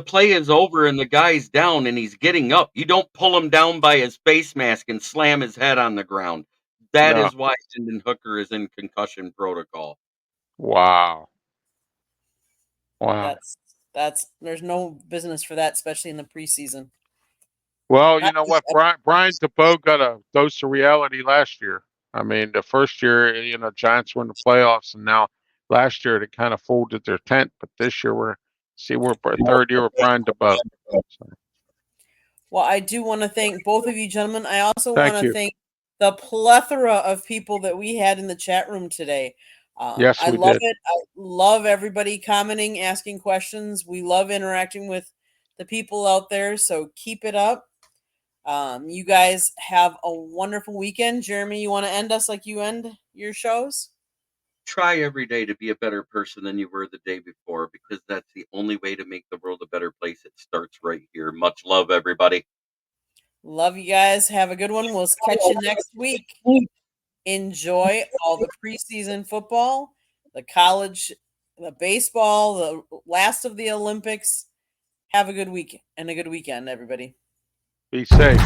play is over and the guy's down and he's getting up, you don't pull him down by his face mask and slam his head on the ground. That is why Hendon Hooker is in concussion protocol. Wow. That's there's no business for that, especially in the preseason. Well, you know what? Brian DeBoe got a dose of reality last year. I mean, the first year, Giants were in the playoffs, and now last year they kind of folded their tent. But this year we're third year with Brian DeBoe. So. Well, I do want to thank both of you gentlemen. I also Thank want to you. thank the plethora of people that we had in the chat room today. Yes, I we love did. it. I love everybody commenting, asking questions. We love interacting with the people out there. So keep it up. You guys have a wonderful weekend. Jeremy, you want to end us like you end your shows? Try every day to be a better person than you were the day before, because that's the only way to make the world a better place. It starts right here. Much love, everybody. Love you guys. Have a good one. We'll catch you next week. Enjoy all the preseason football, the college, the baseball, the last of the Olympics. Have a good week and a good weekend, everybody. Be safe.